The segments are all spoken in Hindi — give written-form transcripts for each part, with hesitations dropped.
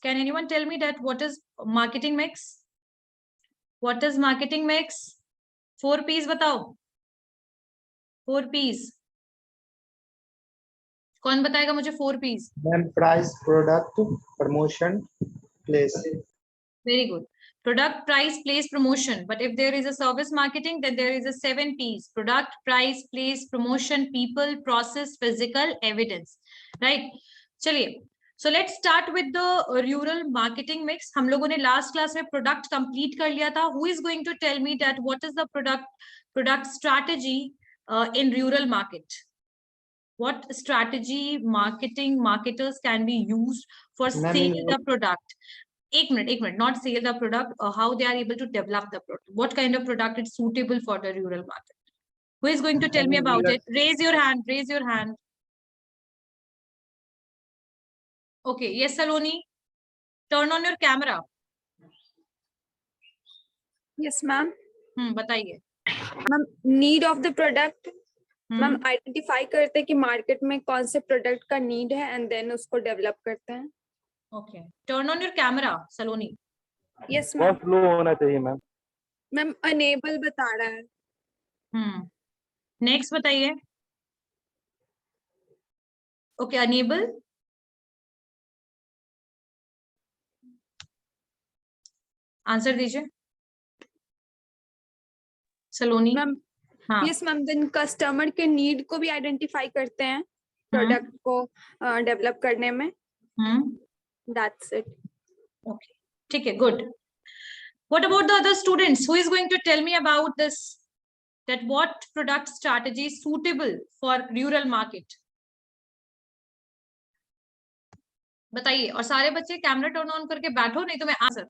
Can anyone tell me that what is marketing mix? What is marketing mix? 4 P's बताओ. 4 P's. कौन बताएगा मुझे 4 P's? Ma'am price, product, promotion, place. Very good. Product, price, place, promotion. But if there is a service marketing, then there is a 7 P's. Product, price, place, promotion, people, process, physical, evidence. Right? चलिए. So let's start with the rural marketing mix. हम लोगों ने last class में product complete कर लिया था. Who is going to tell me that what is the product strategy in rural market? What strategy marketers can be used for selling the product? एक minute, not sell the product, how they are able to develop the product. What kind of product is suitable for the rural market? Who is going to tell me about it? Raise your hand, raise your hand. Okay, yes, Saloni. Turn on your camera. Yes, ma'am. बताइए. Ma'am, need of the product. Ma'am identify करते हैं कि मार्केट में कौन से प्रोडक्ट का नीड है एंड देन उसको डेवलप करते हैं. Okay, turn on your camera Saloni. Yes ma'am. Low होना चाहिए मैम. मैम अनेबल बता रहा है. नेक्स्ट बताइए. Okay, enable. आंसर दीजिए Saloni. Ma'am yes ma'am, then customer के नीड को भी आइडेंटिफाई करते हैं प्रोडक्ट को डेवलप करने में. That's it. ओके, ठीक है, good. What about the other students? Who is going to tell me about this? That what product strategy is suitable for rural market? बताइए. और सारे बच्चे कैमरा टर्न ऑन करके बैठो, नहीं तो मैं answer.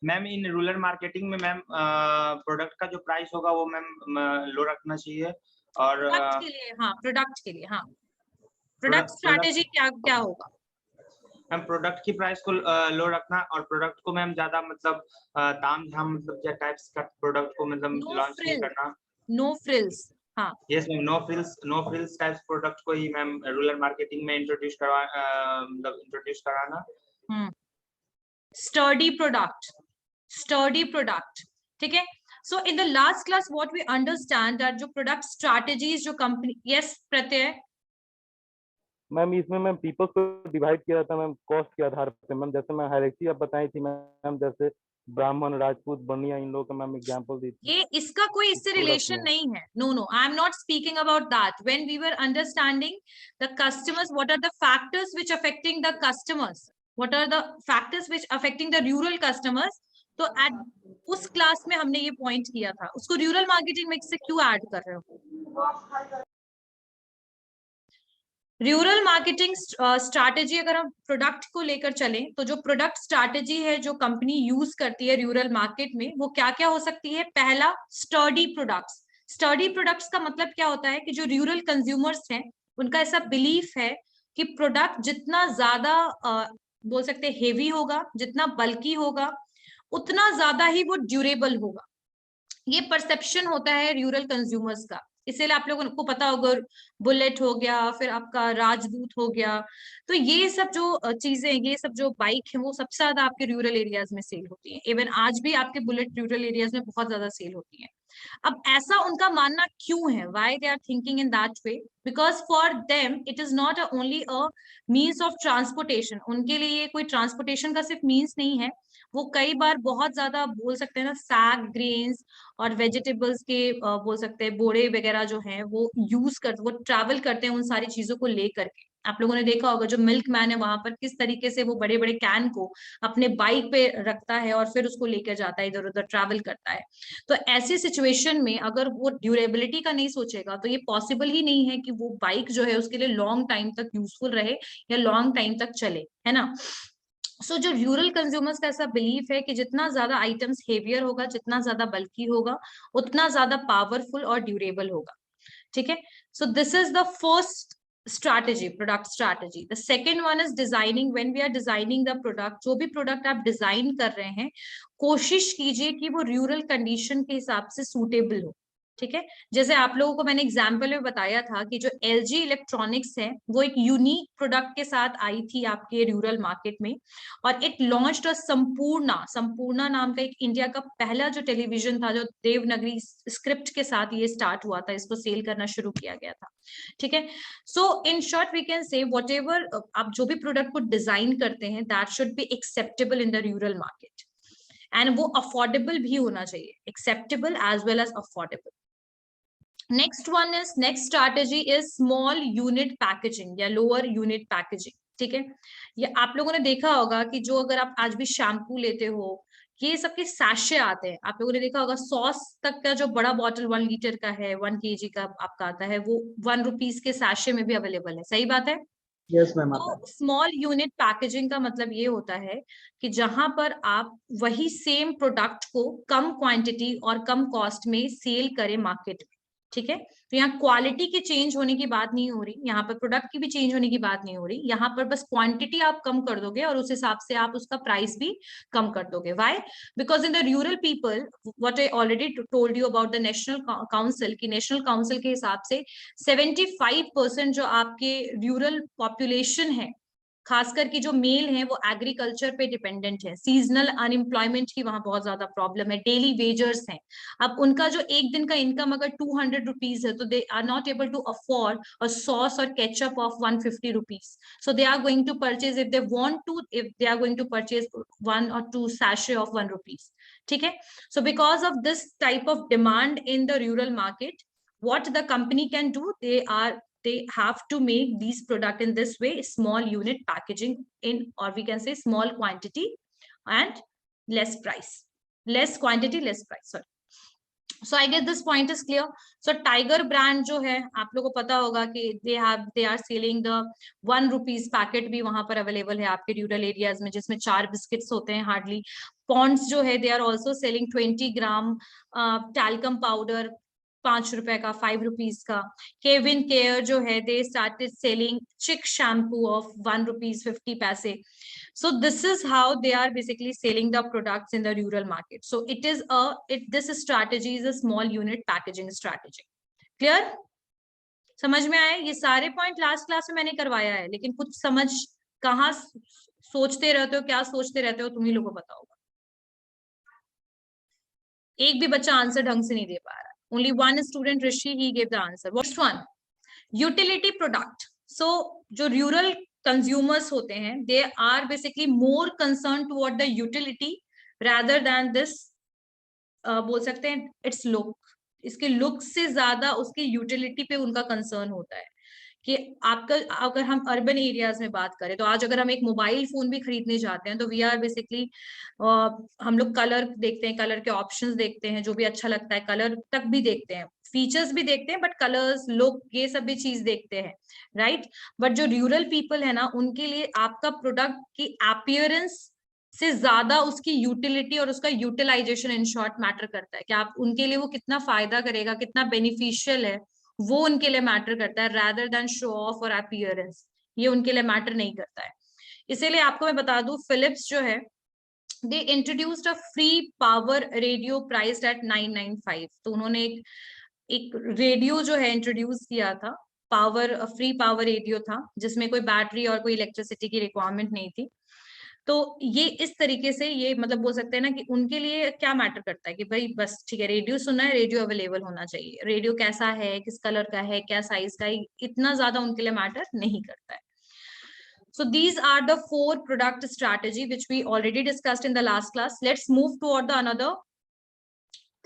Ma'am in rural marketing में मैम प्रोडक्ट का जो प्राइस होगा वो मैम लो रखना चाहिए. और प्रोडक्ट के लिए, हाँ, प्रोडक्ट के लिए, हाँ. प्रोडक्ट स्ट्रैटेजी क्या होगा? मैम प्रोडक्ट की प्राइस को लो रखना और प्रोडक्ट को मैम ज्यादा मतलब तामझाम मतलब क्या टाइप्स का प्रोडक्ट को मतलब लॉन्च नहीं करना. No frills. हाँ, yes ma'am, no frills types product को ही मैम रूरल मार्केटिंग में इंट्रोड्यूस कराना. Sturdy product. ठीक है. So in the last class what we understand that जो प्रोडक्ट स्ट्रैटेजीज जो कंपनी. यस प्रत्यय. मैम इसमें मैम पीपल्स को डिवाइड किया था मैम कॉस्ट के आधार पे. मैम जैसे मैं हायरार्की आप बताई थी मैम, जैसे ब्राह्मण, राजपूत, बनिया, इन लोगों का मैम एग्जांपल दी थी. ये इसका कोई इससे रिलेशन नहीं है. No, I am not speaking about that. When we were understanding the customers, what are the factors which affecting the customers, what are the factors which affecting the rural customers, तो एट उस क्लास में हमने ये पॉइंट किया था. उसको रूरल मार्केटिंग मिक्स से क्यों ऐड कर रहे हो? रूरल मार्केटिंग स्ट्रैटेजी अगर हम प्रोडक्ट को लेकर चलें तो जो प्रोडक्ट स्ट्रैटेजी है जो कंपनी यूज करती है रूरल मार्केट में, वो क्या क्या हो सकती है? पहला, स्टर्डी प्रोडक्ट्स. स्टर्डी प्रोडक्ट्स का मतलब क्या होता है कि जो रूरल कंज्यूमर्स हैं उनका ऐसा बिलीफ है कि प्रोडक्ट जितना ज्यादा बोल सकते हैं हेवी होगा, जितना बल्कि होगा, उतना ज्यादा ही वो ड्यूरेबल होगा. ये परसेप्शन होता है रूरल कंज्यूमर्स का. इसीलिए आप लोगों को पता होगा बुलेट हो गया, फिर आपका राजदूत हो गया. तो ये सब जो चीजें, ये सब जो बाइक है वो सबसे ज्यादा आपके रूरल एरियाज में सेल होती है. इवन आज भी आपके बुलेट रूरल एरियाज में बहुत ज्यादा सेल होती है. अब ऐसा उनका मानना क्यों है? Why they are thinking in that way? Because for them it is not only a means of transportation. उनके लिए ये कोई ट्रांसपोर्टेशन का सिर्फ मीन्स नहीं है. वो कई बार बहुत ज्यादा बोल सकते हैं ना, सैग ग्रेन्स और वेजिटेबल्स के बोल सकते हैं बोरे वगैरह जो हैं वो यूज करते, वो ट्रैवल करते हैं उन सारी चीजों को लेकर के. आप लोगों ने देखा होगा जो मिल्क मैन है वहां पर किस तरीके से वो बड़े बड़े कैन को अपने बाइक पे रखता है और फिर उसको लेकर जाता है, इधर उधर ट्रैवल करता है. तो ऐसी सिचुएशन में अगर वो ड्यूरेबिलिटी का नहीं सोचेगा तो ये पॉसिबल ही नहीं है कि वो बाइक जो है उसके लिए लॉन्ग टाइम तक यूजफुल रहे या लॉन्ग टाइम तक चले, है ना. सो जो रूरल कंज्यूमर्स का ऐसा बिलीफ है कि जितना ज्यादा आइटम्स हेवियर होगा, जितना ज्यादा बल्कि होगा, उतना ज्यादा पावरफुल और ड्यूरेबल होगा. ठीक है. So this is the first strategy, product strategy. The second one is designing. When we are designing the product, जो भी product आप डिजाइन कर रहे हैं, कोशिश कीजिए कि वो रूरल कंडीशन के हिसाब से सूटेबल हो. ठीक है, जैसे आप लोगों को मैंने एग्जाम्पल में बताया था कि जो LG इलेक्ट्रॉनिक्स है वो एक यूनिक प्रोडक्ट के साथ आई थी आपके रूरल मार्केट में, और इट लॉन्च्ड संपूर्णा नाम का एक इंडिया का पहला जो टेलीविजन था, जो देवनागरी स्क्रिप्ट के साथ ये स्टार्ट हुआ था, इसको सेल करना शुरू किया गया था। ठीक है, so in short we can say whatever आप जो भी प्रोडक्ट को डिजाइन करते हैं, that should be acceptable in the rural market, and वो अफोर्डेबल भी होना चाहिए, acceptable as well as affordable. Next strategy is small unit packaging या लोअर यूनिट पैकेजिंग। ठीक है, ये आप लोगों ने देखा होगा कि जो अगर आप आज भी शैम्पू लेते हो, ये सबके सैशे आते हैं, आप लोगों ने देखा होगा सॉस तक का जो बड़ा बॉटल 1 लीटर का है, 1 kg का आपका आता है, वो 1 रुपीज के सैशे में भी अवेलेबल है, सही बात है? Yes ma'am. तो स्मॉल यूनिट पैकेजिंग का मतलब ये होता है कि जहां पर आप वही सेम प्रोडक्ट को कम क्वांटिटी और कम कॉस्ट में सेल करें मार्केट में। ठीक है, तो यहाँ क्वालिटी की चेंज होने की बात नहीं हो रही, यहाँ पर प्रोडक्ट की भी चेंज होने की बात नहीं हो रही, यहाँ पर बस क्वांटिटी आप कम कर दोगे और उस हिसाब से आप उसका प्राइस भी कम कर दोगे। Why? Because in the rural people, what I already told you about the national council, की नेशनल काउंसिल के हिसाब से 75% जो आपके रूरल पॉपुलेशन है, खासकर की जो मेल है, वो एग्रीकल्चर पे डिपेंडेंट है। सीजनल अनएम्प्लॉयमेंट की वहां बहुत ज्यादा प्रॉब्लम है, डेली वेजर्स हैं। अब उनका जो एक दिन का इनकम अगर 200 रुपीज है, तो they are not able to afford a sauce और ketchup of 150 rupees, so they are going to purchase, if they want to, if they are going to purchase 1 or 2 sachet of 1 rupees। ठीक है, so because of this type of demand in the rural market, what the company can do, they have to make these product in this way, small unit packaging in, or we can say small quantity and less price, less quantity less price, sorry। So I guess this point is clear। So Tiger brand जो है, आप लोगों को पता होगा कि they are selling the 1 rupees packet भी वहां पर अवेलेबल है आपके रूरल एरियाज में, जिसमें 4 बिस्किट्स होते हैं हार्डली। पॉन्ड्स जो है, they are also selling 20 gram talcum powder 5 रुपए का, 5 रुपीज का। केविन केयर जो है, दे स्टार्टेड सेलिंग चिक शैम्पू ऑफ 1 रुपीज 50 पैसे। So this is how they are basically selling the products in the rural market। So this strategy is a small unit packaging strategy। Clear? समझ में आया? ये सारे पॉइंट लास्ट क्लास में मैंने करवाया है, लेकिन कुछ समझ कहाँ सोचते रहते हो, क्या सोचते रहते हो, तुम ही लोगों को पता होगा। एक भी बच्चा आंसर ढंग से नहीं दे पा रहा। Only one student, Rishi, he gave the answer। Next one, utility product। So जो rural consumers होते हैं, they are basically more concerned toward the utility rather than this, बोल सकते हैं its look। इसके लुक से ज्यादा उसकी यूटिलिटी पे उनका कंसर्न होता है। कि आपका, अगर हम अर्बन एरियाज में बात करें, तो आज अगर हम एक मोबाइल फोन भी खरीदने जाते हैं, तो वी आर बेसिकली हम लोग कलर देखते हैं, कलर के ऑप्शंस देखते हैं, जो भी अच्छा लगता है, कलर तक भी देखते हैं, फीचर्स भी देखते हैं, बट कलर्स, लुक, ये सब भी चीज देखते हैं, राइट। बट जो रूरल पीपल है ना, उनके लिए आपका प्रोडक्ट की अपीयरेंस से ज्यादा उसकी यूटिलिटी और उसका यूटिलाइजेशन इन शॉर्ट मैटर करता है, कि आप उनके लिए वो कितना फायदा करेगा, कितना बेनिफिशियल है, वो उनके लिए मैटर करता है, rather than show off और appearance। ये उनके लिए मैटर नहीं करता है। इसीलिए आपको मैं बता दूं, फिलिप्स जो है, they introduced a free power radio priced at 995। तो उन्होंने एक रेडियो जो है इंट्रोड्यूस किया था, फ्री पावर रेडियो था, जिसमें कोई बैटरी और कोई इलेक्ट्रिसिटी की रिक्वायरमेंट नहीं थी। तो ये इस तरीके से, ये मतलब बोल सकते हैं ना कि उनके लिए क्या मैटर करता है कि भाई बस ठीक है, रेडियो सुनना है, रेडियो अवेलेबल होना चाहिए, रेडियो कैसा है, किस कलर का है, क्या साइज का है, इतना ज्यादा उनके लिए मैटर नहीं करता है। So these are the 4 product strategy which we already discussed in the last class। Let's move toward the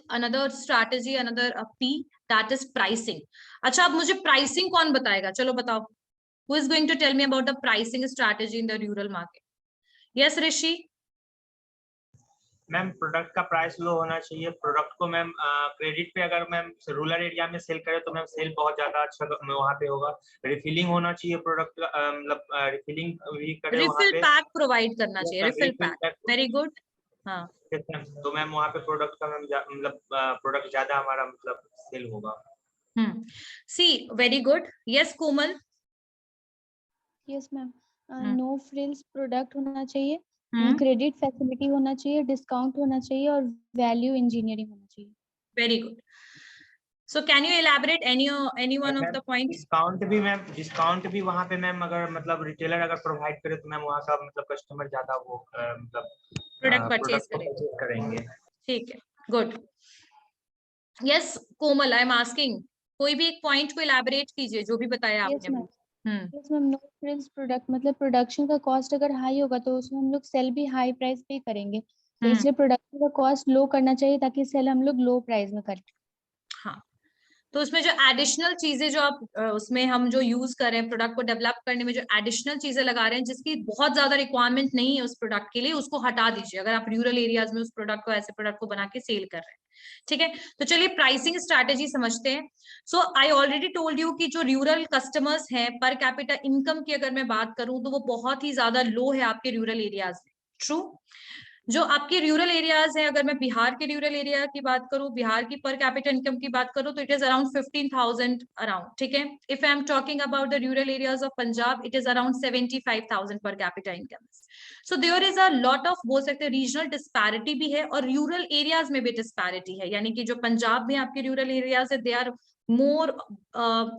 another strategy, another P, that is pricing। अच्छा, अब मुझे pricing कौन बताएगा? चलो बताओ, who is going to tell me about the pricing strategy in the rural market? Yes, Rishi। Ma'am, product का प्राइस लो होना चाहिए। प्रोडक्ट को मैम क्रेडिट पे अगर मैम रूरल एरिया में सेल करें, तो मैम सेल बहुत ज्यादा अच्छा वहाँ पे होगा। रिफिलिंग होना चाहिए प्रोडक्ट का, मतलब रिफिलिंग भी करें, रिफिल पैक प्रोवाइड करना चाहिए, रिफिल पैक, वेरी गुड। हाँ, तो मैम वहाँ पे प्रोडक्ट का मैम मतलब प्रोडक्ट ज्यादा हमारा मतलब सेल होगा। See, very good. Yes Komal. Yes ma'am, no frills product होना चाहिए, क्रेडिट फैसिलिटी होना चाहिए, डिस्काउंट होना चाहिए और वैल्यू इंजीनियरिंग होना चाहिए। Very good. So can you elaborate any one of the points? Discount भी वहाँ पे मैम अगर मतलब रिटेलर अगर प्रोवाइड करे तो मैम वहाँ का मतलब कस्टमर ज्यादा वो मतलब प्रोडक्ट परचेज करेंगे। ठीक है, good. Yes Komal, I am asking, कोई भी एक पॉइंट को इलैबोरेट कीजिए जो भी बताया आपने। Yes ma'am, no frills product मतलब प्रोडक्शन का कॉस्ट अगर हाई होगा तो उसमें हम लोग सेल भी हाई प्राइस पे करेंगे, तो इसलिए प्रोडक्शन का कॉस्ट लो करना चाहिए ताकि सेल हम लोग लो प्राइस में करें। हाँ, तो उसमें जो एडिशनल चीजें जो आप उसमें हम जो यूज कर रहे हैं प्रोडक्ट को डेवलप करने में, जो एडिशनल चीजें लगा रहे हैं जिसकी बहुत ज्यादा रिक्वायरमेंट नहीं है उस प्रोडक्ट के लिए, उसको हटा दीजिए अगर आप रूरल एरियाज में उस प्रोडक्ट को, ऐसे प्रोडक्ट को बना के सेल कर रहे हैं। ठीक है, तो चलिए प्राइसिंग स्ट्रैटेजी समझते हैं। सो आई ऑलरेडी टोल्ड यू कि जो रूरल कस्टमर्स हैं, पर कैपिटा इनकम की अगर मैं बात करूं तो वो बहुत ही ज्यादा लो है आपके रूरल एरियाज में। ट्रू। जो आपके रूरल एरियाज है, अगर मैं बिहार के रूरल एरिया की बात करूं, बिहार की पर कैपिटा इनकम की बात करूं तो इट इज अराउंड 15,000 अराउंड। ठीक है, if I am talking about the rural areas of Punjab, it is around 75,000 per capita income. So there is a lot of, बोल सकते हैं रीजनल डिस्पैरिटी भी है और रूरल एरियाज में भी डिस्पैरिटी है, यानी कि जो पंजाब में आपके रूरल एरियाज है, they are more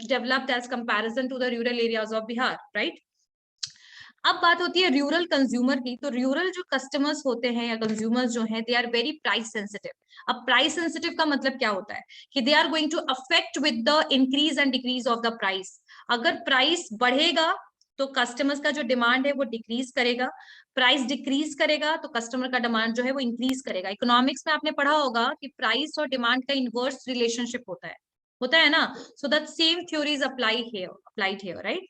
developed as comparison to the rural areas of Bihar, right. अब बात होती है रूरल कंज्यूमर की, तो रूरल जो कस्टमर्स होते हैं या कंज्यूमर्स जो हैं, they are very price sensitive. अब प्राइस सेंसिटिव का मतलब क्या होता है कि they are going to affect with the increase and decrease of the price. अगर प्राइस बढ़ेगा तो कस्टमर्स का जो डिमांड है वो डिक्रीज करेगा, प्राइस डिक्रीज करेगा तो कस्टमर का डिमांड जो है वो इंक्रीज करेगा। इकोनॉमिक्स में आपने पढ़ा होगा कि प्राइस और डिमांड का इनवर्स रिलेशनशिप होता है ना। So that same theory is applied here, right.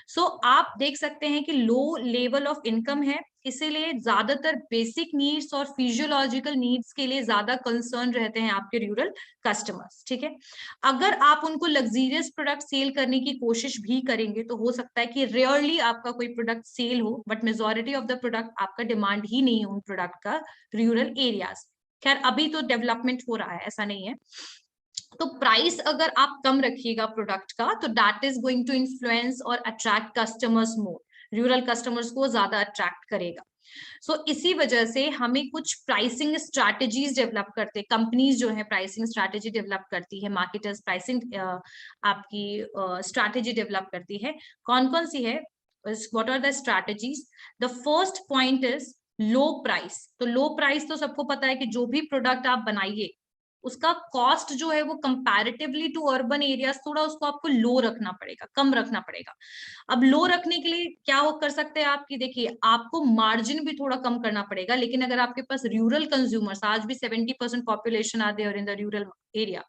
So आप देख सकते हैं कि लो लेवल ऑफ इनकम है, इसीलिए ज्यादातर बेसिक नीड्स और फिजियोलॉजिकल नीड्स के लिए ज्यादा कंसर्न रहते हैं आपके रूरल कस्टमर्स। ठीक है, अगर आप उनको लग्जरियस प्रोडक्ट सेल करने की कोशिश भी करेंगे तो हो सकता है कि रेयरली आपका कोई प्रोडक्ट सेल हो, but majority of the product आपका डिमांड ही नहीं है उन प्रोडक्ट का रूरल एरियाज। खैर अभी तो डेवलपमेंट हो रहा है, ऐसा नहीं है। तो प्राइस अगर आप कम रखिएगा प्रोडक्ट का तो that is going to influence और attract customers more, rural customers को ज्यादा अट्रैक्ट करेगा। सो इसी वजह से हमें कुछ प्राइसिंग स्ट्रैटेजीज डेवलप करते, कंपनीज जो है प्राइसिंग स्ट्रैटेजी डेवलप करती है, मार्केटर्स प्राइसिंग आपकी स्ट्रैटेजी डेवलप करती है। कौन कौन सी है, what are the strategies? The first point is low price. तो लो प्राइस तो सबको पता है कि जो भी प्रोडक्ट आप बनाइए उसका कॉस्ट जो है वो कंपैरेटिवली टू अर्बन एरियाज थोड़ा उसको आपको लो रखना पड़ेगा, कम रखना पड़ेगा। अब लो रखने के लिए क्या हो कर सकते हैं आप कि देखिए आपको मार्जिन भी थोड़ा कम करना पड़ेगा, लेकिन अगर आपके पास रूरल कंज्यूमर्स, आज भी 70% population are there in the rural area,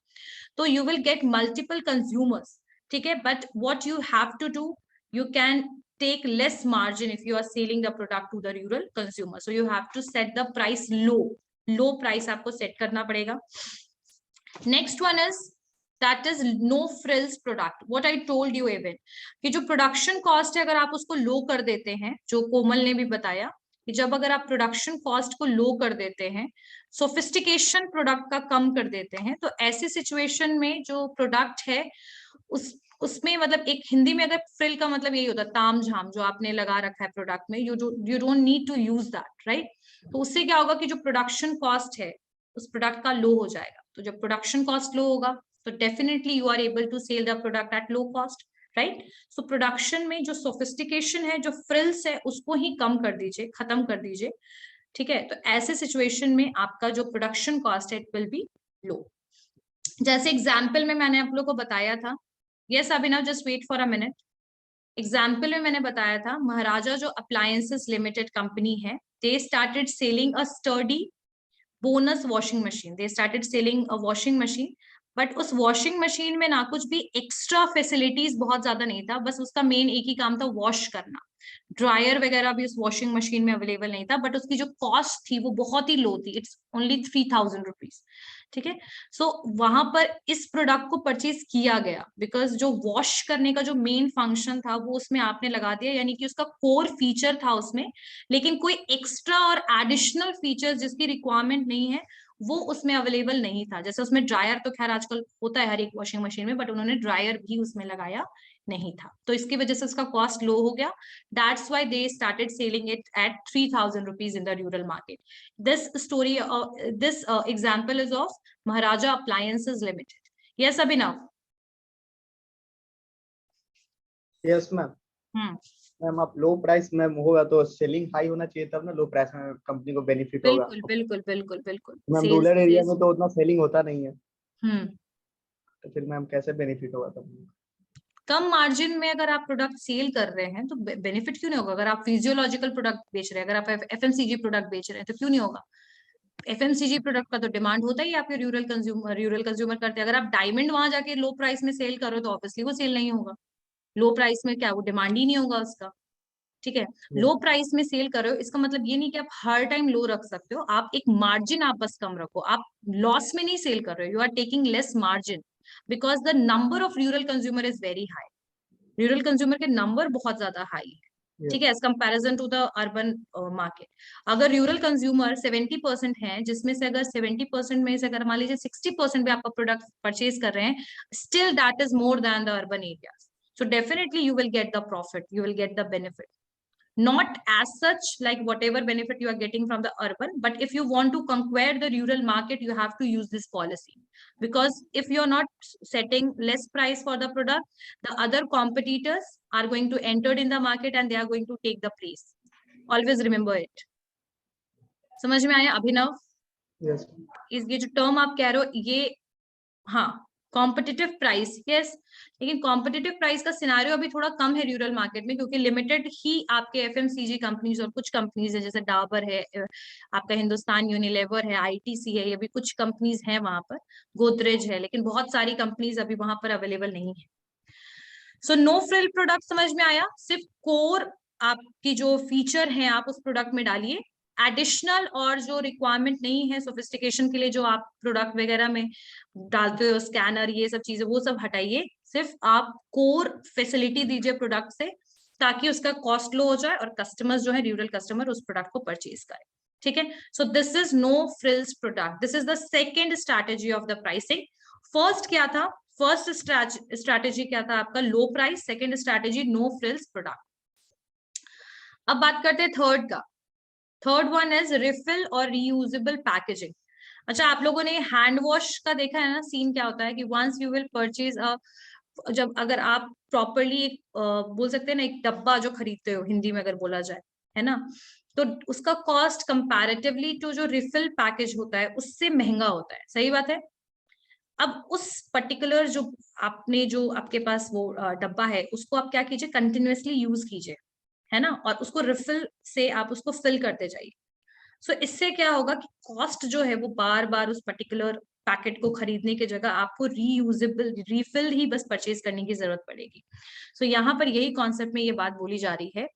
तो you will get multiple consumers. ठीक है, but what you have to do, you can take less margin if you are selling the product to the rural consumer, so you have to set the price low price आपको सेट करना पड़ेगा। Next one is that is no frills product. What I told you even कि जो प्रोडक्शन कॉस्ट है अगर आप उसको लो कर देते हैं, जो कोमल ने भी बताया कि जब अगर आप प्रोडक्शन कॉस्ट को लो कर देते हैं, सोफिस्टिकेशन प्रोडक्ट का कम कर देते हैं, तो ऐसी सिचुएशन में जो प्रोडक्ट है उसमें मतलब एक हिंदी में अगर फ्रिल का मतलब यही होता है ताम झाम, जो आपने लगा रखा है प्रोडक्ट में, you don't need to use that, right. तो उससे क्या होगा कि जो प्रोडक्शन कॉस्ट है उस प्रोडक्ट का लो हो जाएगा। तो जब प्रोडक्शन कॉस्ट लो होगा तो definitely you are able to sell the product at low cost, right. So production में जो सोफिस्टिकेशन है, जो फ्रिल्स है, उसको ही कम कर दीजिए, खत्म कर दीजिए। ठीक है, तो ऐसे सिचुएशन में आपका जो प्रोडक्शन कॉस्ट है इट विल बी लो। जैसे एग्जाम्पल में मैंने आप लोग को बताया था, yes Abhinav just wait for a minute. Example में मैंने बताया था महाराजा जो अप्लायंसेस लिमिटेड कंपनी है, they started selling a sturdy bonus washing machine. They started selling a washing machine, but उस वॉशिंग मशीन में ना कुछ भी एक्स्ट्रा फैसिलिटीज बहुत ज्यादा नहीं था, बस उसका मेन एक ही काम था वॉश करना। ड्रायर वगैरह भी उस वॉशिंग मशीन में अवेलेबल नहीं था, बट उसकी जो कॉस्ट थी वो बहुत ही लो थी, इट्स ओनली 3,000 रुपीज। ठीक है, सो वहां पर इस प्रोडक्ट को परचेज किया गया बिकॉज जो वॉश करने का जो मेन फंक्शन था वो उसमें आपने लगा दिया, यानी कि उसका कोर फीचर था उसमें, लेकिन कोई एक्स्ट्रा और एडिशनल फीचर जिसकी रिक्वायरमेंट नहीं है वो उसमें अवेलेबल नहीं था। जैसे उसमें ड्रायर तो खैर आजकल होता है हर एक वॉशिंग मशीन में, बट उन्होंने ड्रायर भी उसमें लगाया नहीं था, तो इसकी वजह से उसका कॉस्ट लो हो गया। That's why they started selling it at 3,000 rupees in the rural market. This story, this example is of Maharaja appliances limited. Yes Abhinav? Yes ma'am. Ma'am आप लो प्राइस में होगा तो सेलिंग हाई होना चाहिए, तब ना लो प्राइस में कंपनी को बेनिफिट होगा। बिल्कुल बिल्कुल बिल्कुल बिल्कुल। मैम रूरल एरिया में तो उतना सेलिंग होता नहीं है, तो फिर मैम कैसे बेनिफिट होगा तब? कम मार्जिन में अगर आप प्रोडक्ट सेल कर रहे हैं तो बेनिफिट क्यों नहीं होगा? अगर आप फिजियोलॉजिकल प्रोडक्ट बेच रहे हैं, अगर आप एफएमसीजी प्रोडक्ट बेच रहे हैं तो क्यों नहीं होगा? एफएमसीजी प्रोडक्ट का तो डिमांड होता ही है आपके रूरल कंज्यूमर करते हैं। अगर आप डायमंड वहां जाके लो प्राइस में सेल करो तो ऑब्वियसली वो सेल नहीं होगा। लो प्राइस में क्या वो डिमांड ही नहीं होगा उसका। ठीक है, लो प्राइस में सेल कर रहे हो इसका मतलब ये नहीं कि आप हर टाइम लो रख सकते हो, आप एक मार्जिन आप बस कम रखो। आप लॉस में नहीं सेल कर रहे हो, you are taking less margin because the number of rural consumer is very high. Rural consumer के नंबर बहुत ज्यादा हाई है, ठीक है, as comparison to the urban market. अगर रूरल कंज्यूमर 70% है, जिसमें से अगर 70% में से अगर मान लीजिए 60% भी आपका प्रोडक्ट परचेज कर रहे हैं, still that is more than the urban areas. So definitely you will get the profit, you will get the benefit. Not as such like whatever benefit you are getting from the urban, but if you want to conquer the rural market, you have to use this policy. Because if you're not setting less price for the product, the other competitors are going to enter in the market and they are going to take the place. Always remember it. समझ में आया अभिनव? Yes. इस ये जो टर्म आप कह रहे हो ये, हाँ, कॉम्पिटिटिव प्राइस, यस, लेकिन कॉम्पिटिटिव प्राइस का सिनारियो अभी थोड़ा कम है रूरल मार्केट में, क्योंकि लिमिटेड ही आपके एफएमसीजी कंपनीज और कुछ कंपनीज है, जैसे डाबर है, आपका हिंदुस्तान यूनिलीवर है, आईटीसी है, ये भी कुछ कंपनीज हैं वहां पर, गोदरेज है, लेकिन बहुत सारी कंपनीज अभी वहां पर अवेलेबल नहीं है। सो नो फ्रिल प्रोडक्ट समझ में आया? सिर्फ कोर आपकी जो फीचर है आप उस प्रोडक्ट में डालिए, एडिशनल और जो रिक्वायरमेंट नहीं है सोफिस्टिकेशन के लिए जो आप प्रोडक्ट वगैरह में डालते हो, स्कैनर ये सब चीजें, वो सब हटाइए। सिर्फ आप कोर फैसिलिटी दीजिए प्रोडक्ट से, ताकि उसका कॉस्ट लो हो जाए और कस्टमर्स जो है रूरल कस्टमर उस प्रोडक्ट को परचेज करें। ठीक है, so this is no frills product, this is the second strategy of the pricing. First क्या था? फर्स्ट स्ट्रैटेजी क्या था आपका? Low price. Second strategy no frills product. अब बात करते हैं थर्ड का। थर्ड वन इज रिफिल और रीयूजेबल पैकेजिंग। अच्छा, आप लोगों ने हैंड वॉश का देखा है ना? सीन क्या होता है कि वंस यू विल परचेज जब अगर आप प्रॉपरली बोल सकते हैं ना, एक डब्बा जो खरीदते हो, हिंदी में अगर बोला जाए, है ना, तो उसका कॉस्ट कंपैरेटिवली टू जो रिफिल पैकेज होता है उससे महंगा होता है। सही बात है। अब उस पर्टिकुलर जो आपके पास वो डब्बा है, उसको आप क्या कीजिए, कंटिन्यूअसली यूज कीजिए, है ना, और उसको रिफिल से आप उसको फिल करते जाइए। सो इससे क्या होगा कि कॉस्ट जो है वो बार बार उस पर्टिकुलर पैकेट को खरीदने की जगह आपको रीयूजेबल रिफिल ही बस परचेज करने की जरूरत पड़ेगी। सो यहाँ पर यही कॉन्सेप्ट में ये बात बोली जा रही है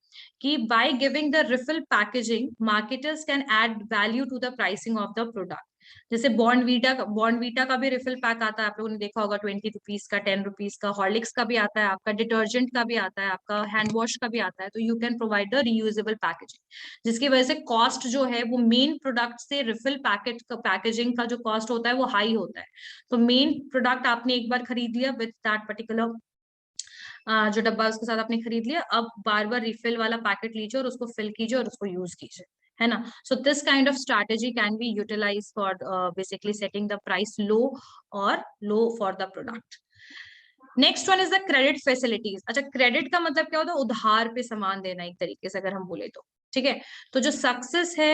कि by giving the refill packaging, marketers can add value to the pricing of the product. जैसे बॉर्नवीटा का भी रिफिल पैक आता है, आप लोगों ने देखा होगा, 20 रुपीज का, 10 रुपीज का। हॉर्लिक्स का भी आता है, आपका डिटर्जेंट का भी आता है, आपका हैंड वॉश का भी आता है। तो you can provide the reusable packaging, जिसकी वजह से कॉस्ट जो है वो मेन प्रोडक्ट से रिफिल पैकेजिंग का जो कॉस्ट होता है वो हाई होता है। तो मेन प्रोडक्ट आपने एक बार खरीद लिया विद दैट पर्टिकुलर जो डब्बा उसके साथ आपने खरीद लिया, अब बार बार रिफिल वाला पैकेट लीजिए और उसको फिल कीजिए और उसको यूज कीजिए, है ना। So this kind of strategy can be utilise for basically setting the price low और low for the product. Next one is the credit facilities. अच्छा, क्रेडिट का मतलब क्या होता है? उधार पे सामान देना, एक तरीके से अगर हम बोले तो। ठीक है, तो जो सक्सेस है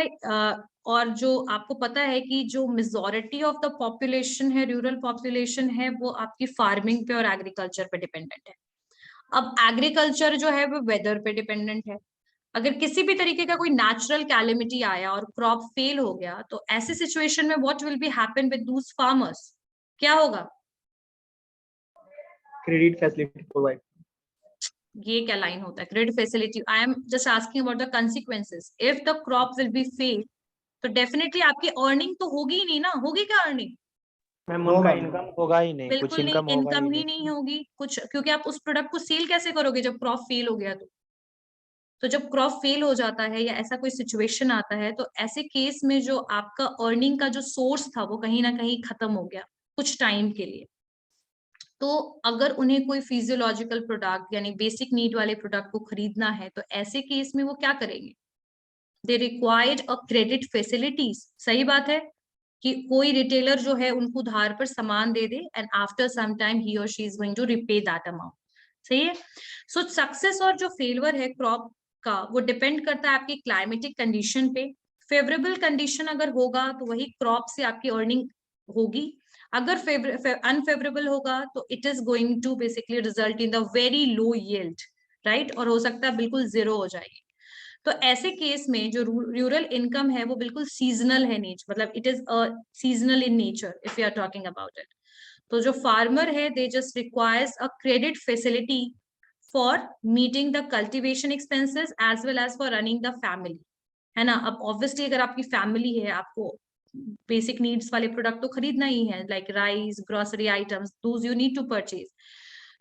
और जो आपको पता है कि जो मेजॉरिटी ऑफ द पॉपुलेशन है, रूरल पॉपुलेशन है, वो आपकी फार्मिंग पे और एग्रीकल्चर पे डिपेंडेंट है। अब एग्रीकल्चर जो है वो वेदर पे डिपेंडेंट है। अगर किसी भी तरीके का कोई नेचुरल कैलेमिटी आया और क्रॉप फेल हो गया, तो ऐसी सिचुएशन में what will be happen with those farmers? क्या होगा? Credit facility provide. ये क्या लाइन होता है? Credit facility. I am just asking about the consequences. If the crop will be fail, तो डेफिनेटली आपकी अर्निंग तो होगी ही नहीं ना। होगी क्या अर्निंग? मैम उनका इनकम होगा ही नहीं, कुछ बिल्कुल नहीं, इनकम होगा इनकम ही नहीं होगी कुछ, क्योंकि आप उस प्रोडक्ट को सेल कैसे करोगे जब क्रॉप फेल हो गया? तो जब क्रॉप फेल हो जाता है या ऐसा कोई सिचुएशन आता है, तो ऐसे केस में जो आपका अर्निंग का जो सोर्स था वो कहीं ना कहीं खत्म हो गया कुछ टाइम के लिए। तो अगर उन्हें कोई फिजियोलॉजिकल प्रोडक्ट यानी बेसिक नीड वाले प्रोडक्ट को खरीदना है, तो ऐसे केस में वो क्या करेंगे? They required a credit facilities. सही बात है। कि कोई रिटेलर जो है उनको उधार पर सामान दे दे एंड आफ्टर सम टाइम ही और she is going to repay that amount. सही है। सो सक्सेस और जो फेलियर है क्रॉप का वो डिपेंड करता है आपकी क्लाइमेटिक कंडीशन पे। फेवरेबल कंडीशन अगर होगा तो वही क्रॉप से आपकी अर्निंग होगी, अगर अनफेवरेबल होगा तो it is going to basically result in the very low yield, right, और हो सकता है बिल्कुल जीरो हो जाएगी। तो ऐसे केस में जो रूरल इनकम है वो बिल्कुल सीजनल है नेचर, मतलब it is seasonal in nature if you are talking about it. तो जो फार्मर है they just requires a credit facility for meeting the cultivation expenses as well as for running the family, है ना। अब ऑब्वियसली अगर आपकी फैमिली है, आपको बेसिक नीड्स वाले प्रोडक्ट तो खरीदना ही है, like rice, grocery items, those you need to purchase.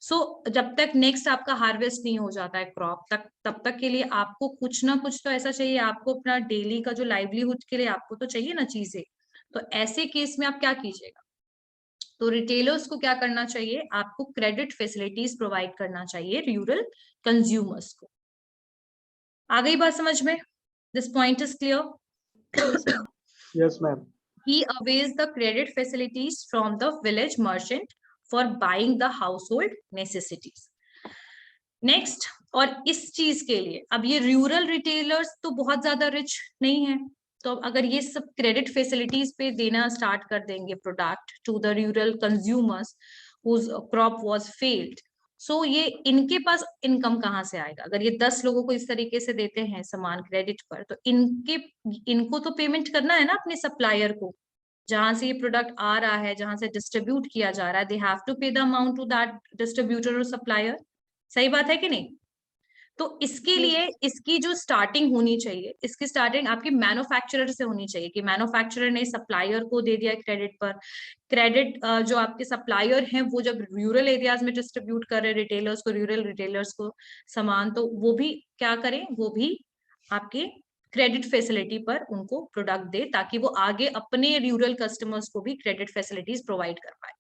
So जब तक नेक्स्ट आपका हार्वेस्ट नहीं हो जाता है क्रॉप तक, तब तक के लिए आपको कुछ ना कुछ तो ऐसा चाहिए, आपको अपना डेली का जो लाइवलीहुड के लिए आपको तो चाहिए ना चीजें। तो ऐसे केस में आप क्या कीजिएगा, तो रिटेलर्स को क्या करना चाहिए, आपको क्रेडिट फैसिलिटीज प्रोवाइड करना चाहिए रूरल कंज्यूमर्स को। आ गई बात समझ में? This point is clear? Yes, ma'am. He avails the credit facilities from the village merchant for buying the household necessities. Next, और इस चीज के लिए अब ये रूरल रिटेलर्स तो बहुत ज्यादा रिच नहीं है, तो अगर ये सब क्रेडिट फैसिलिटीज पे देना स्टार्ट कर देंगे product to the rural consumers whose crop was failed, so ये इनके पास इनकम कहाँ से आएगा? अगर ये 10 लोगों को इस तरीके से देते हैं सामान क्रेडिट पर, तो इनको तो पेमेंट करना है ना अपने सप्लायर को, जहां से ये प्रोडक्ट आ रहा है, जहां से डिस्ट्रीब्यूट किया जा रहा है, they have to pay the amount to that distributor और सप्लायर। सही बात है कि नहीं? तो इसके लिए इसकी जो स्टार्टिंग होनी चाहिए, इसकी स्टार्टिंग आपकी मैन्युफैक्चरर से होनी चाहिए, कि मैन्युफैक्चरर ने सप्लायर को दे दिया क्रेडिट पर। क्रेडिट जो आपके सप्लायर हैं वो जब रूरल एरियाज में डिस्ट्रीब्यूट कर रहे रिटेलर्स को, रूरल रिटेलर्स को सामान, तो वो भी क्या करें, वो भी आपके क्रेडिट फैसिलिटी पर उनको प्रोडक्ट दे, ताकि वो आगे अपने रूरल कस्टमर्स को भी क्रेडिट फैसिलिटीज प्रोवाइड कर पाए।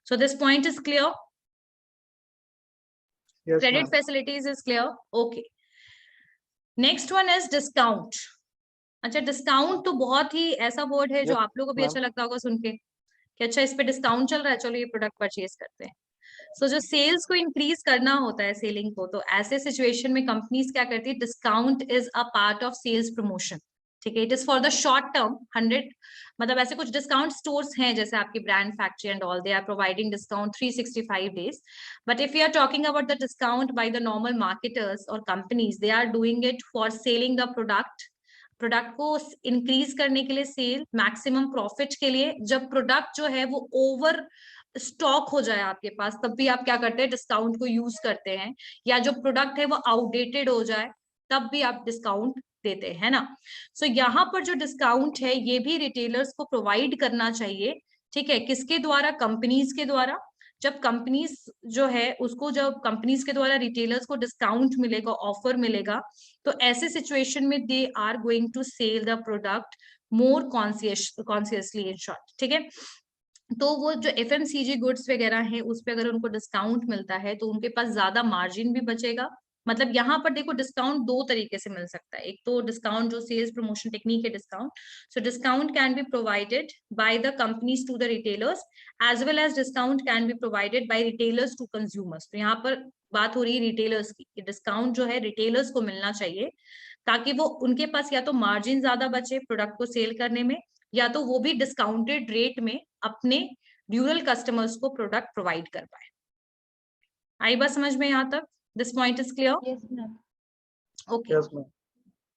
So this point is clear? Yes, Credit ma'am. facilities is clear. Okay. Next one is discount. अच्छा, डिस्काउंट तो बहुत ही ऐसा वर्ड है जो Yes, आप लोगों को भी ma'am. अच्छा लगता होगा सुन के कि अच्छा इस पे डिस्काउंट चल रहा है, चलो ये प्रोडक्ट परचेज करते हैं। सो जो सेल्स को इंक्रीज करना होता है, सेलिंग को, तो ऐसे सिचुएशन में कंपनीज क्या करती है, discount is a part of sales promotion. ठीक है, it is for the short term 100, मतलब ऐसे कुछ डिस्काउंट स्टोर्स हैं जैसे आपकी brand factory and all, they are providing discount 365 days, but if you are talking about the discount by the normal marketers और companies, they are doing it for selling the product को इंक्रीज करने के लिए, सेल मैक्सिमम प्रॉफिट के लिए। जब प्रोडक्ट जो है वो ओवर स्टॉक हो जाए आपके पास, तब भी आप क्या करते हैं, डिस्काउंट को यूज करते हैं, या जो प्रोडक्ट है वो आउटडेटेड हो जाए तब भी आप डिस्काउंट देते हैं ना। सो यहाँ पर जो डिस्काउंट है ये भी रिटेलर्स को प्रोवाइड करना चाहिए। ठीक है, किसके द्वारा? कंपनीज के द्वारा। जब कंपनीज जो है उसको, जब कंपनीज के द्वारा रिटेलर्स को डिस्काउंट मिलेगा, ऑफर मिलेगा, तो ऐसे सिचुएशन में they are going to sell the product more consciously, in short. ठीक है, तो वो जो एफएमसीजी गुड्स वगैरह है उस पे अगर उनको डिस्काउंट मिलता है तो उनके पास ज्यादा मार्जिन भी बचेगा। मतलब यहाँ पर देखो डिस्काउंट दो तरीके से मिल सकता है, एक तो डिस्काउंट जो सेल्स प्रमोशन टेक्निक है discount, so discount can be provided by the companies to the retailers as well as discount can be provided by retailers to consumers. तो यहाँ पर बात हो रही है रिटेलर्स की, कि डिस्काउंट जो है रिटेलर्स को मिलना चाहिए ताकि वो उनके पास या तो मार्जिन ज्यादा बचे प्रोडक्ट को सेल करने में, या तो वो भी डिस्काउंटेड रेट में अपने ड्यूरल कस्टमर्स को प्रोडक्ट प्रोवाइड कर पाए। आई बात समझ में यहाँ तक? This point is clear? Yes, ma'am. Okay, Yes, ma'am.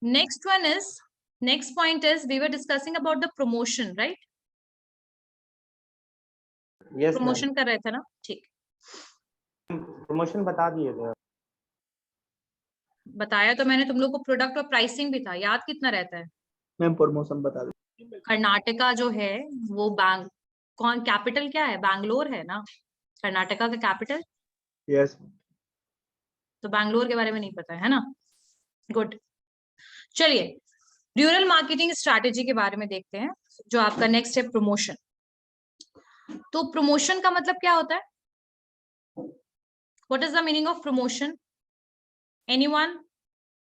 Next point is we were discussing about the promotion, right? Yes, ma'am. Promotion कर रहे थे ना? ठीक, प्रमोशन बता दिए थे। बताया तो मैंने तुम लोग को, प्रोडक्ट और प्राइसिंग भी था, याद कितना रहता है? मैम प्रमोशन बता दी। कर्नाटका जो है वो कौन कैपिटल क्या है? बैंगलोर है ना कर्नाटका का कैपिटल? Yes. तो बैंगलोर के बारे में नहीं पता है ना? गुड, चलिए रूरल मार्केटिंग स्ट्रैटेजी के बारे में देखते हैं, जो आपका नेक्स्ट है प्रमोशन। तो प्रमोशन का मतलब क्या होता है? What is the meaning of promotion? Anyone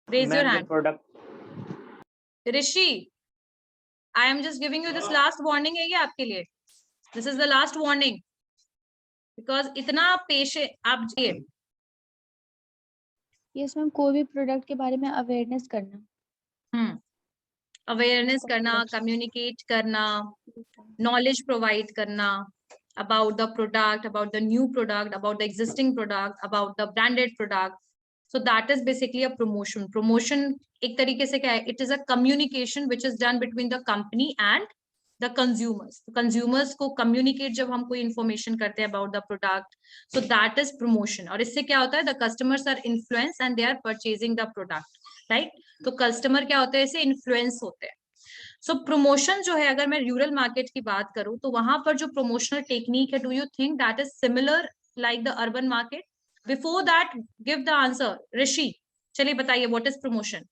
raise your hand. Product Rishi, I am just giving you this last warning है ये आपके लिए, this is the last warning, because इतना पेशेंट आप चाहिए। यस मैम, कोई भी प्रोडक्ट के बारे में अवेयरनेस करना, अवेयरनेस करना, कम्युनिकेट करना, नॉलेज प्रोवाइड करना about the product, about the new product, about the existing product, about the branded product. So that is basically a promotion. Promotion एक तरीके से क्या है, it is a communication which is done between the company and the consumers. Consumers को communicate जब हम कोई information करते हैं about the product, so that is promotion. और इससे क्या होता है, the customers are influenced and they are purchasing the product, right? तो customer क्या होते हैं, इससे influence होते हैं। सो प्रमोशन जो है, अगर मैं रूरल मार्केट की बात करूं तो वहां पर जो प्रमोशनल टेक्निक है, do you think that is similar like the urban market? Before that give the answer Rishi, चलिए बताइए व्हाट इज प्रमोशन।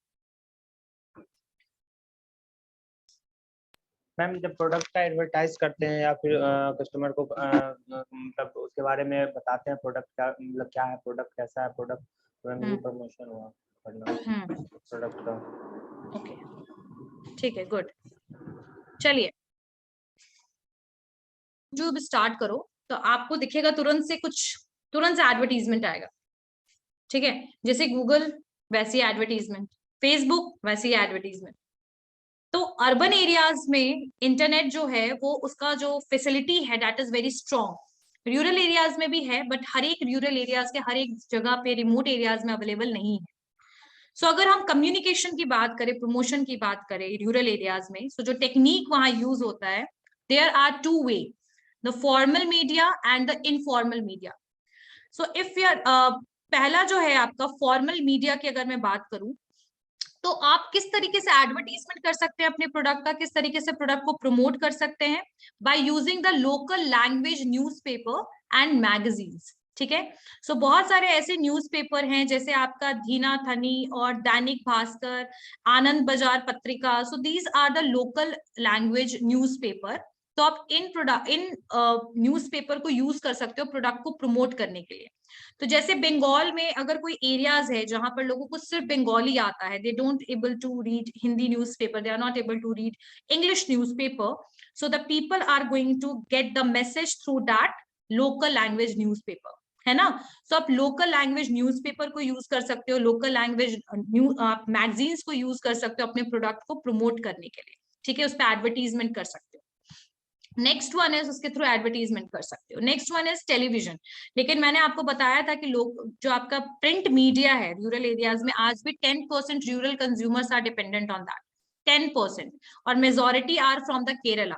मैम जब प्रोडक्ट का एडवर्टाइज करते हैं या फिर कस्टमर को मतलब उसके बारे में बताते हैं, प्रोडक्ट का मतलब क्या है, प्रोडक्ट कैसा है, प्रोडक्ट प्रमोशन हुआ प्रोडक्ट का। ओके ठीक है, गुड। चलिए जो स्टार्ट करो तो आपको दिखेगा तुरंत से एडवर्टीजमेंट आएगा, ठीक है? जैसे गूगल वैसी एडवर्टीजमेंट, फेसबुक वैसी एडवर्टीजमेंट। तो अर्बन एरियाज में इंटरनेट जो है वो उसका जो फैसिलिटी है that is very strong. Rural areas में भी है, बट हर एक रूरल एरियाज के हर एक जगह पे, रिमोट एरियाज में अवेलेबल नहीं है। सो अगर हम कम्युनिकेशन की बात करें, प्रमोशन की बात करें रूरल एरियाज में, सो जो टेक्निक वहां यूज होता है, there are two way, the formal media and the informal media. So if you पहला जो है आपका फॉर्मल मीडिया की अगर मैं बात करूं, तो आप किस तरीके से एडवर्टीजमेंट कर सकते हैं अपने प्रोडक्ट का, किस तरीके से प्रोडक्ट को प्रमोट कर सकते हैं? By using the local language newspaper and magazines, ठीक है? सो बहुत सारे ऐसे न्यूज़पेपर हैं जैसे आपका धीना थनी और Dainik Bhaskar, Anand Bazar Patrika. So these are the local language newspaper. तो आप इन न्यूज़पेपर को यूज कर सकते हो प्रोडक्ट को प्रमोट करने के लिए। तो जैसे बंगाल में अगर कोई एरियाज है जहां पर लोगों को सिर्फ बंगाली आता है, they don't able to read Hindi newspaper, they are not able to read English newspaper, so the people are going to get the message through that local language newspaper, है ना? सो आप लोकल लैंग्वेज न्यूज़पेपर को यूज कर सकते हो, लोकल लैंग्वेज मैगजीन्स को यूज कर सकते हो अपने प्रोडक्ट को प्रमोट करने के लिए, ठीक है? उस पर एडवर्टीजमेंट कर सकते हो। नेक्स्ट वन इज उसके थ्रू एडवर्टीजमेंट कर सकते हो। Next one is television. लेकिन मैंने आपको बताया था कि लोग जो आपका प्रिंट मीडिया है रूरल एरियाज में, आज भी 10% rural consumers are dependent on that, 10%, और majority are from the Kerala.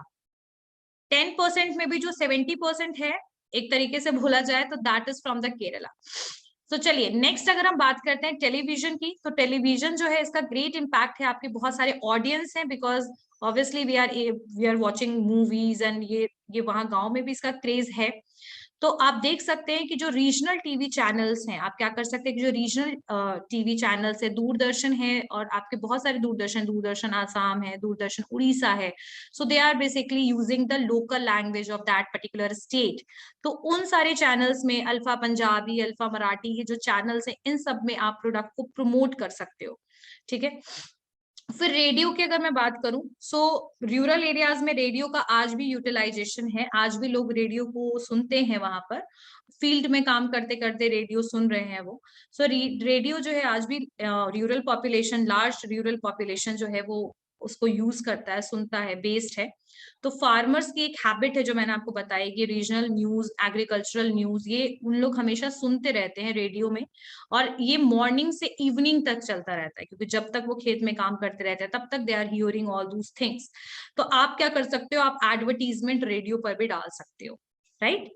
10% में भी जो 70% है एक तरीके से बोला जाए तो that is from the Kerala. तो चलिए नेक्स्ट अगर हम बात करते हैं टेलीविजन की, तो टेलीविजन जो है इसका ग्रेट इम्पैक्ट है, आपके बहुत सारे ऑडियंस हैं, because obviously we are watching movies and ये वहां गांव में भी इसका क्रेज है। तो आप देख सकते हैं कि जो रीजनल टीवी चैनल्स हैं, आप क्या कर सकते हैं कि जो रीजनल टीवी चैनल्स है, दूरदर्शन है और आपके बहुत सारे दूरदर्शन आसाम है, दूरदर्शन उड़ीसा है, so they are basically using the local language of that particular state. तो उन सारे चैनल्स में अल्फा पंजाबी, अल्फा मराठी, ये जो चैनल्स हैं इन सब में आप प्रोडक्ट को प्रमोट कर सकते हो, ठीक है? फिर रेडियो की अगर मैं बात करूं, सो रूरल एरियाज में रेडियो का आज भी यूटिलाइजेशन है, आज भी लोग रेडियो को सुनते हैं, वहां पर फील्ड में काम करते करते रेडियो सुन रहे हैं वो। सो रेडियो जो है आज भी rural population, large rural population जो है वो उसको यूज करता है, सुनता है, बेस्ड है। तो फार्मर्स की एक हैबिट है जो मैंने आपको बताई कि रीजनल न्यूज, एग्रीकल्चरल न्यूज, ये उन लोग हमेशा सुनते रहते हैं रेडियो में, और ये मॉर्निंग से इवनिंग तक चलता रहता है, क्योंकि जब तक वो खेत में काम करते रहते हैं तब तक दे आर हियरिंग ऑल दूस थिंग्स। तो आप क्या कर सकते हो, आप एडवर्टीजमेंट रेडियो पर भी डाल सकते हो, राइट?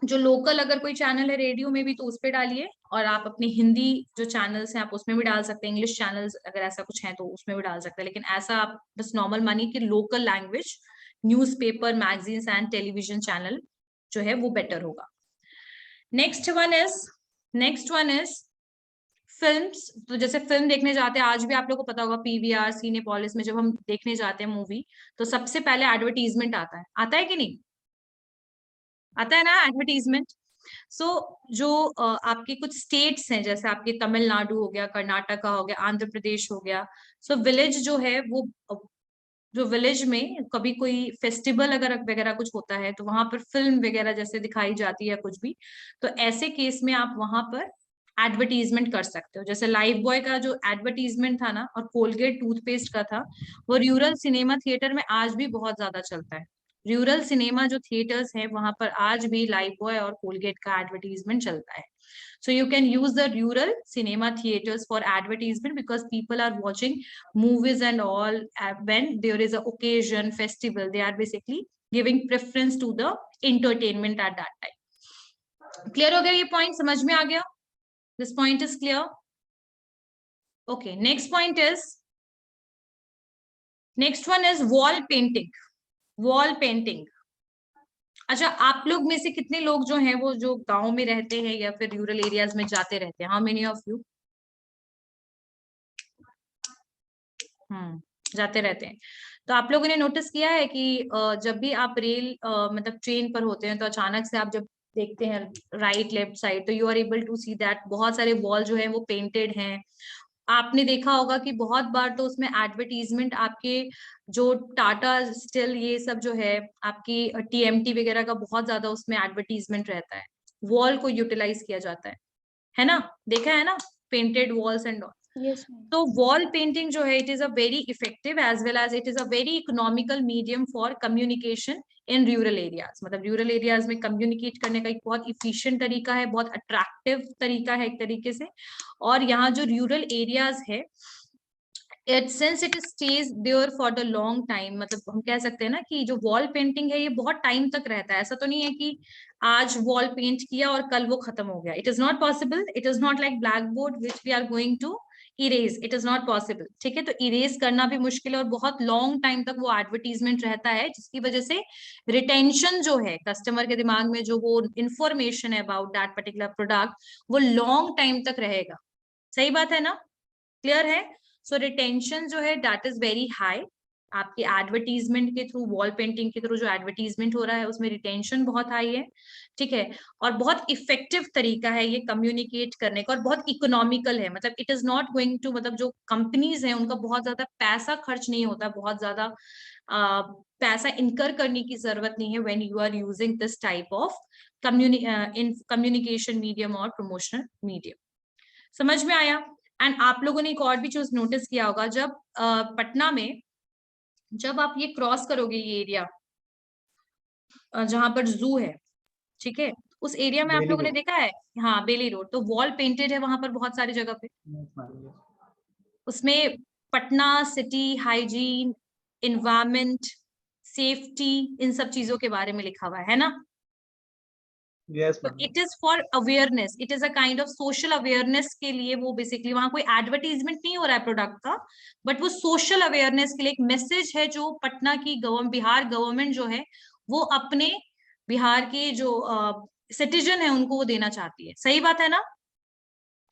जो लोकल अगर कोई चैनल है रेडियो में भी तो उस पर डालिए, और आप अपनी हिंदी जो चैनल्स हैं आप उसमें भी डाल सकते हैं, इंग्लिश चैनल्स अगर ऐसा कुछ है तो उसमें भी डाल सकते हैं, लेकिन ऐसा आप बस नॉर्मल मानिए कि local language newspaper, magazines and television channel जो है वो बेटर होगा। Next one is films. तो जैसे फिल्म देखने जाते हैं, आज भी आप लोगों को पता होगा पीवीआर, सिनेपोलिस में जब हम देखने जाते हैं मूवी, तो सबसे पहले एडवर्टीजमेंट आता है कि नहीं आता है ना एडवर्टीजमेंट? सो जो आपके कुछ स्टेट्स हैं, जैसे आपके तमिलनाडु हो गया, कर्नाटका हो गया, आंध्र प्रदेश हो गया, सो विलेज जो है वो जो विलेज में कभी कोई फेस्टिवल अगर वगैरह कुछ होता है तो वहां पर फिल्म वगैरह जैसे दिखाई जाती है कुछ भी, तो ऐसे केस में आप वहां पर एडवर्टीजमेंट कर सकते हो। जैसे लाइफ बॉय का जो एडवर्टीजमेंट था ना और कोलगेट टूथपेस्ट का था, वो रूरल सिनेमा थिएटर में आज भी बहुत ज्यादा चलता है। रूरल सिनेमा जो थिएटर्स है वहां पर आज भी लाइफ बॉय और कोलगेट का एडवर्टीजमेंट चलता है। So you can use the rural cinema theaters for advertisement because people are watching movies and all when there is a occasion, festival. They are basically giving preference to the entertainment at that time. Clear हो गया ये point? समझ में आ गया? This point is clear? Okay. Next point is, next one is wall painting. Wall painting. अच्छा, आप लोग में से कितने लोग जो हैं वो जो गांव में रहते हैं या फिर रूरल एरियाज में जाते रहते हैं? How many of you? जाते रहते हैं। तो आप लोगों ने नोटिस किया है कि जब भी आप रेल मतलब ट्रेन पर होते हैं तो अचानक से आप जब देखते हैं राइट लेफ्ट साइड, तो you are able to see that बहुत सारे वॉल जो है वो पेंटेड हैं। आपने देखा होगा कि बहुत बार तो उसमें एडवर्टीजमेंट आपके जो टाटा स्टील ये सब जो है आपकी टीएमटी वगैरह का बहुत ज्यादा उसमें एडवर्टीजमेंट रहता है। वॉल को यूटिलाइज किया जाता है ना? देखा है ना painted walls and all. Yes, ma'am. तो वॉल पेंटिंग जो है it is a very effective as well as it is a very economical medium for communication in rural areas. मतलब रूरल एरियाज में कम्युनिकेट करने का एक बहुत इफिशिएंट तरीका है, बहुत अट्रैक्टिव तरीका है एक तरीके से। और यहाँ जो रूरल एरियाज है since it stays there for the long time, मतलब हम कह सकते हैं ना कि जो वॉल पेंटिंग है ये बहुत टाइम तक रहता है। ऐसा तो नहीं है कि आज वॉल पेंट किया और कल वो खत्म हो गया। It is not possible. It is not like black board which we are going to erase. It is not possible. ठीक है, तो इरेज करना भी मुश्किल है और बहुत लॉन्ग टाइम तक वो एडवर्टीजमेंट रहता है, जिसकी वजह से रिटेंशन जो है कस्टमर के दिमाग में, जो वो इंफॉर्मेशन है अबाउट दैट पर्टिकुलर प्रोडक्ट, वो लॉन्ग टाइम तक रहेगा। सही बात है ना? क्लियर है? सो रिटेंशन जो है दैट इज वेरी हाई। आपके एडवर्टीजमेंट के थ्रू, वॉल पेंटिंग के थ्रू जो एडवर्टीजमेंट हो रहा है उसमें रिटेंशन बहुत हाई है। ठीक है, और बहुत इफेक्टिव तरीका है ये कम्युनिकेट करने का और बहुत इकोनॉमिकल है। मतलब it is not going to, मतलब जो कंपनीज है उनका बहुत ज्यादा पैसा खर्च नहीं होता, बहुत ज्यादा पैसा इनकर करने की जरूरत नहीं है when you are using this type of communication medium और प्रमोशनल मीडियम। समझ में आया? एंड आप लोगों ने एक और भी चीज नोटिस किया होगा, जब पटना में जब आप ये क्रॉस करोगे ये एरिया जहां पर जू है, ठीक है, उस एरिया में आप लोगों ने देखा है, हाँ बेली रोड, तो वॉल पेंटेड है वहां पर बहुत सारी जगह पे। उसमें Patna city hygiene, environment, safety, इन सब चीजों के बारे में लिखा हुआ है ना? Yes, तो ma'am. It is for awareness, it is a kind of social awareness के लिए। वो बेसिकली वहां कोई एडवर्टीजमेंट नहीं हो रहा है प्रोडक्ट का, बट वो सोशल अवेयरनेस के लिए एक मैसेज है जो पटना की बिहार गवर्नमेंट जो है वो अपने बिहार के जो सिटीजन है उनको वो देना चाहती है। सही बात है ना?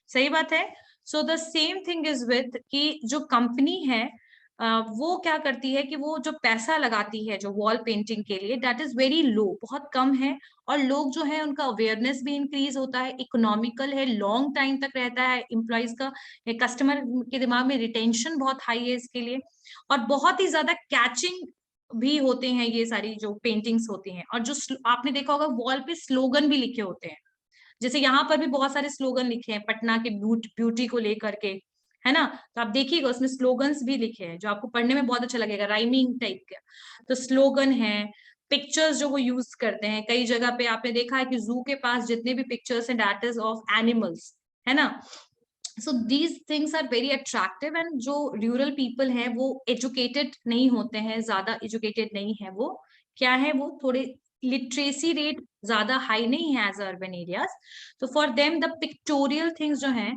सही बात है। So the same thing is with कि जो कंपनी है वो क्या करती है कि वो जो पैसा लगाती है जो वॉल पेंटिंग के लिए, दैट इज वेरी लो, बहुत कम है। और लोग जो है उनका अवेयरनेस भी इंक्रीज होता है, इकोनॉमिकल है, लॉन्ग टाइम तक रहता है, एम्प्लॉइज का, कस्टमर के दिमाग में रिटेंशन बहुत हाई है इसके लिए, और बहुत ही ज्यादा कैचिंग भी होते हैं ये सारी जो पेंटिंग्स होती हैं। और जो आपने देखा होगा वॉल पे स्लोगन भी लिखे होते हैं, जैसे यहाँ पर भी बहुत सारे स्लोगन लिखे हैं पटना के ब्यूटी को लेकर के, है ना? तो आप देखिएगा उसमें स्लोगन्स भी लिखे हैं जो आपको पढ़ने में बहुत अच्छा लगेगा, राइमिंग टाइप का। तो स्लोगन है, पिक्चर्स जो वो यूज करते हैं, कई जगह पे आपने देखा है कि जू के पास जितने भी पिक्चर्स हैं दैट इज ऑफ एनिमल्स, है ना? So these things are very attractive. And जो रूरल पीपल हैं वो एजुकेटेड नहीं होते हैं, ज्यादा एजुकेटेड नहीं है, वो क्या है, वो थोड़े लिटरेसी रेट ज्यादा हाई नहीं है एज अर्बन एरियाज। तो for them the pictorial things जो हैं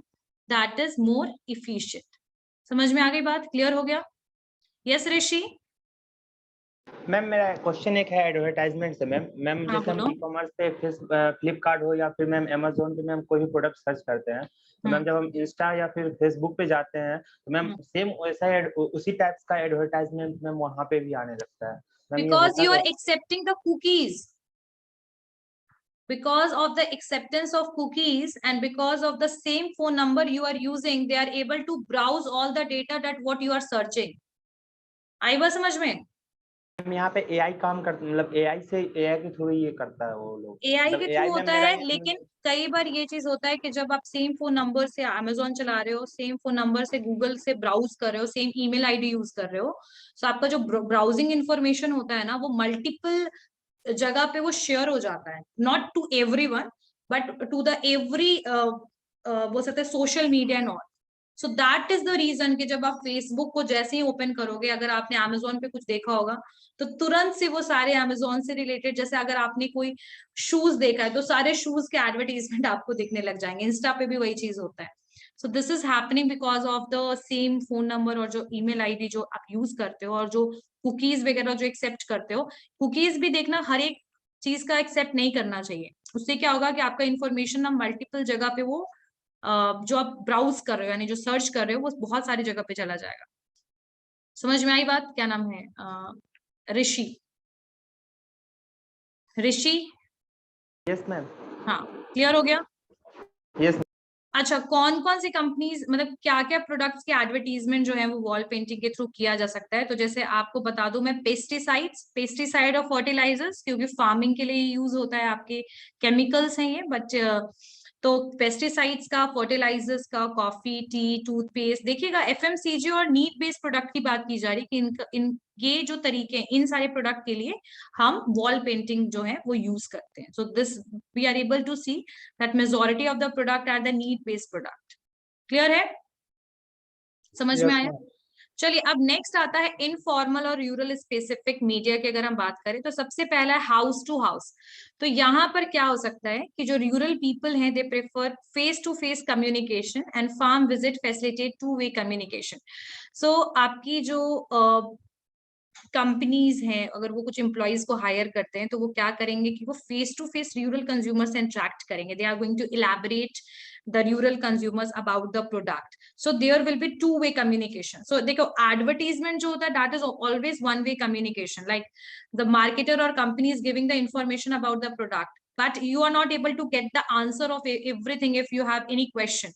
दैट इज मोर इफिशिएंट। समझ में आ गई बात? क्लियर हो गया? यस ऋषि? मैम मेरा क्वेश्चन एक है एडवर्टाइजमेंट से। मैम जैसे हम ई कॉमर्स पे फ्लिपकार्ट हो या फिर मैम अमेजोन पे मैम कोई भी प्रोडक्ट सर्च करते हैं, तो मैम जब हम इंस्टा या फिर फेसबुक पे जाते हैं तो मैम सेम वैसा उसी टाइप का एडवर्टाइजमेंट मैम वहां पे भी आने लगता है। Because you are accepting the cookies. Because of the acceptance of cookies and because of the same phone number you are using, they are able to browse all the data that what you are searching. आई बात समझ में? यहाँ पे एआई काम करता, मतलब एआई के थ्रू ये करता है वो लोग, एआई के थ्रू होता है, मेरा लेकिन कई बार ये चीज होता है कि जब आप सेम फोन नंबर से अमेजोन चला रहे हो, सेम फोन नंबर से गूगल से ब्राउज कर रहे हो, सेम ईमेल आईडी यूज कर रहे हो, तो आपका जो ब्राउजिंग इन्फॉर्मेशन होता है ना, वो मल्टीपल जगह पे वो शेयर हो जाता है, not to everyone but to the every बोल सकते हैं social media and all. So that is the reason कि जब आप फेसबुक को जैसे ही ओपन करोगे, अगर आपने अमेजोन पे कुछ देखा होगा तो तुरंत से वो सारे अमेजोन से रिलेटेड, जैसे अगर आपने कोई शूज देखा है तो सारे शूज के एडवर्टीजमेंट आपको दिखने लग जाएंगे। इंस्टा पे भी वही चीज होता है। So this is happening because of the same phone number और जो ईमेल आईडी जो आप यूज करते हो, और जो कुकीज वगैरह जो एक्सेप्ट करते हो। कुकीज भी देखना, हर एक चीज का एक्सेप्ट नहीं करना चाहिए। उससे क्या होगा कि आपका इन्फॉर्मेशन ना मल्टीपल जगह पे वो जो आप ब्राउज कर रहे हो, यानी जो सर्च कर रहे हो, वो बहुत सारी जगह पे चला जाएगा। समझ में आई बात? क्या नाम है? ऋषि। ऋषि? Yes ma'am. हाँ, क्लियर हो गया? यस। अच्छा, कौन कौन सी कंपनीज, मतलब क्या क्या प्रोडक्ट्स के एडवर्टीजमेंट जो है वो वॉल पेंटिंग के थ्रू किया जा सकता है? तो जैसे आपको बता दूं मैं, पेस्टिसाइड और फर्टिलाइजर्स, क्योंकि फार्मिंग के लिए यूज होता है, आपके केमिकल्स हैं ये, बट तो पेस्टिसाइड्स का, फर्टिलाइजर्स का, कॉफी, टी, टूथपेस्ट। देखिएगा, एफएमसीजी और नीड बेस्ड प्रोडक्ट की बात की जा रही है कि इन ये जो तरीके हैं, इन सारे प्रोडक्ट के लिए हम वॉल पेंटिंग जो है वो यूज करते हैं। So this we are able to see that majority of the product are the need based product. Clear है? समझ में आया? चलिए, अब नेक्स्ट आता है इनफॉर्मल और रूरल स्पेसिफिक मीडिया की। अगर हम बात करें तो सबसे पहला है हाउस टू हाउस। तो यहाँ पर क्या हो सकता है कि जो रूरल पीपल हैं, they prefer face to face communication and farm visit facilitate two way communication. So आपकी जो कंपनीज हैं, अगर वो कुछ एम्प्लॉइज को हायर करते हैं, तो वो क्या करेंगे कि वो face to face rural consumer से इंटरेक्ट करेंगे। They are going to elaborate the rural consumers about the product, so there will be two way communication. So देखो, advertisement जो होता है, that is always one way communication, like the marketer or company is giving the information about the product, but you are not able to get the answer of everything. If you have any question,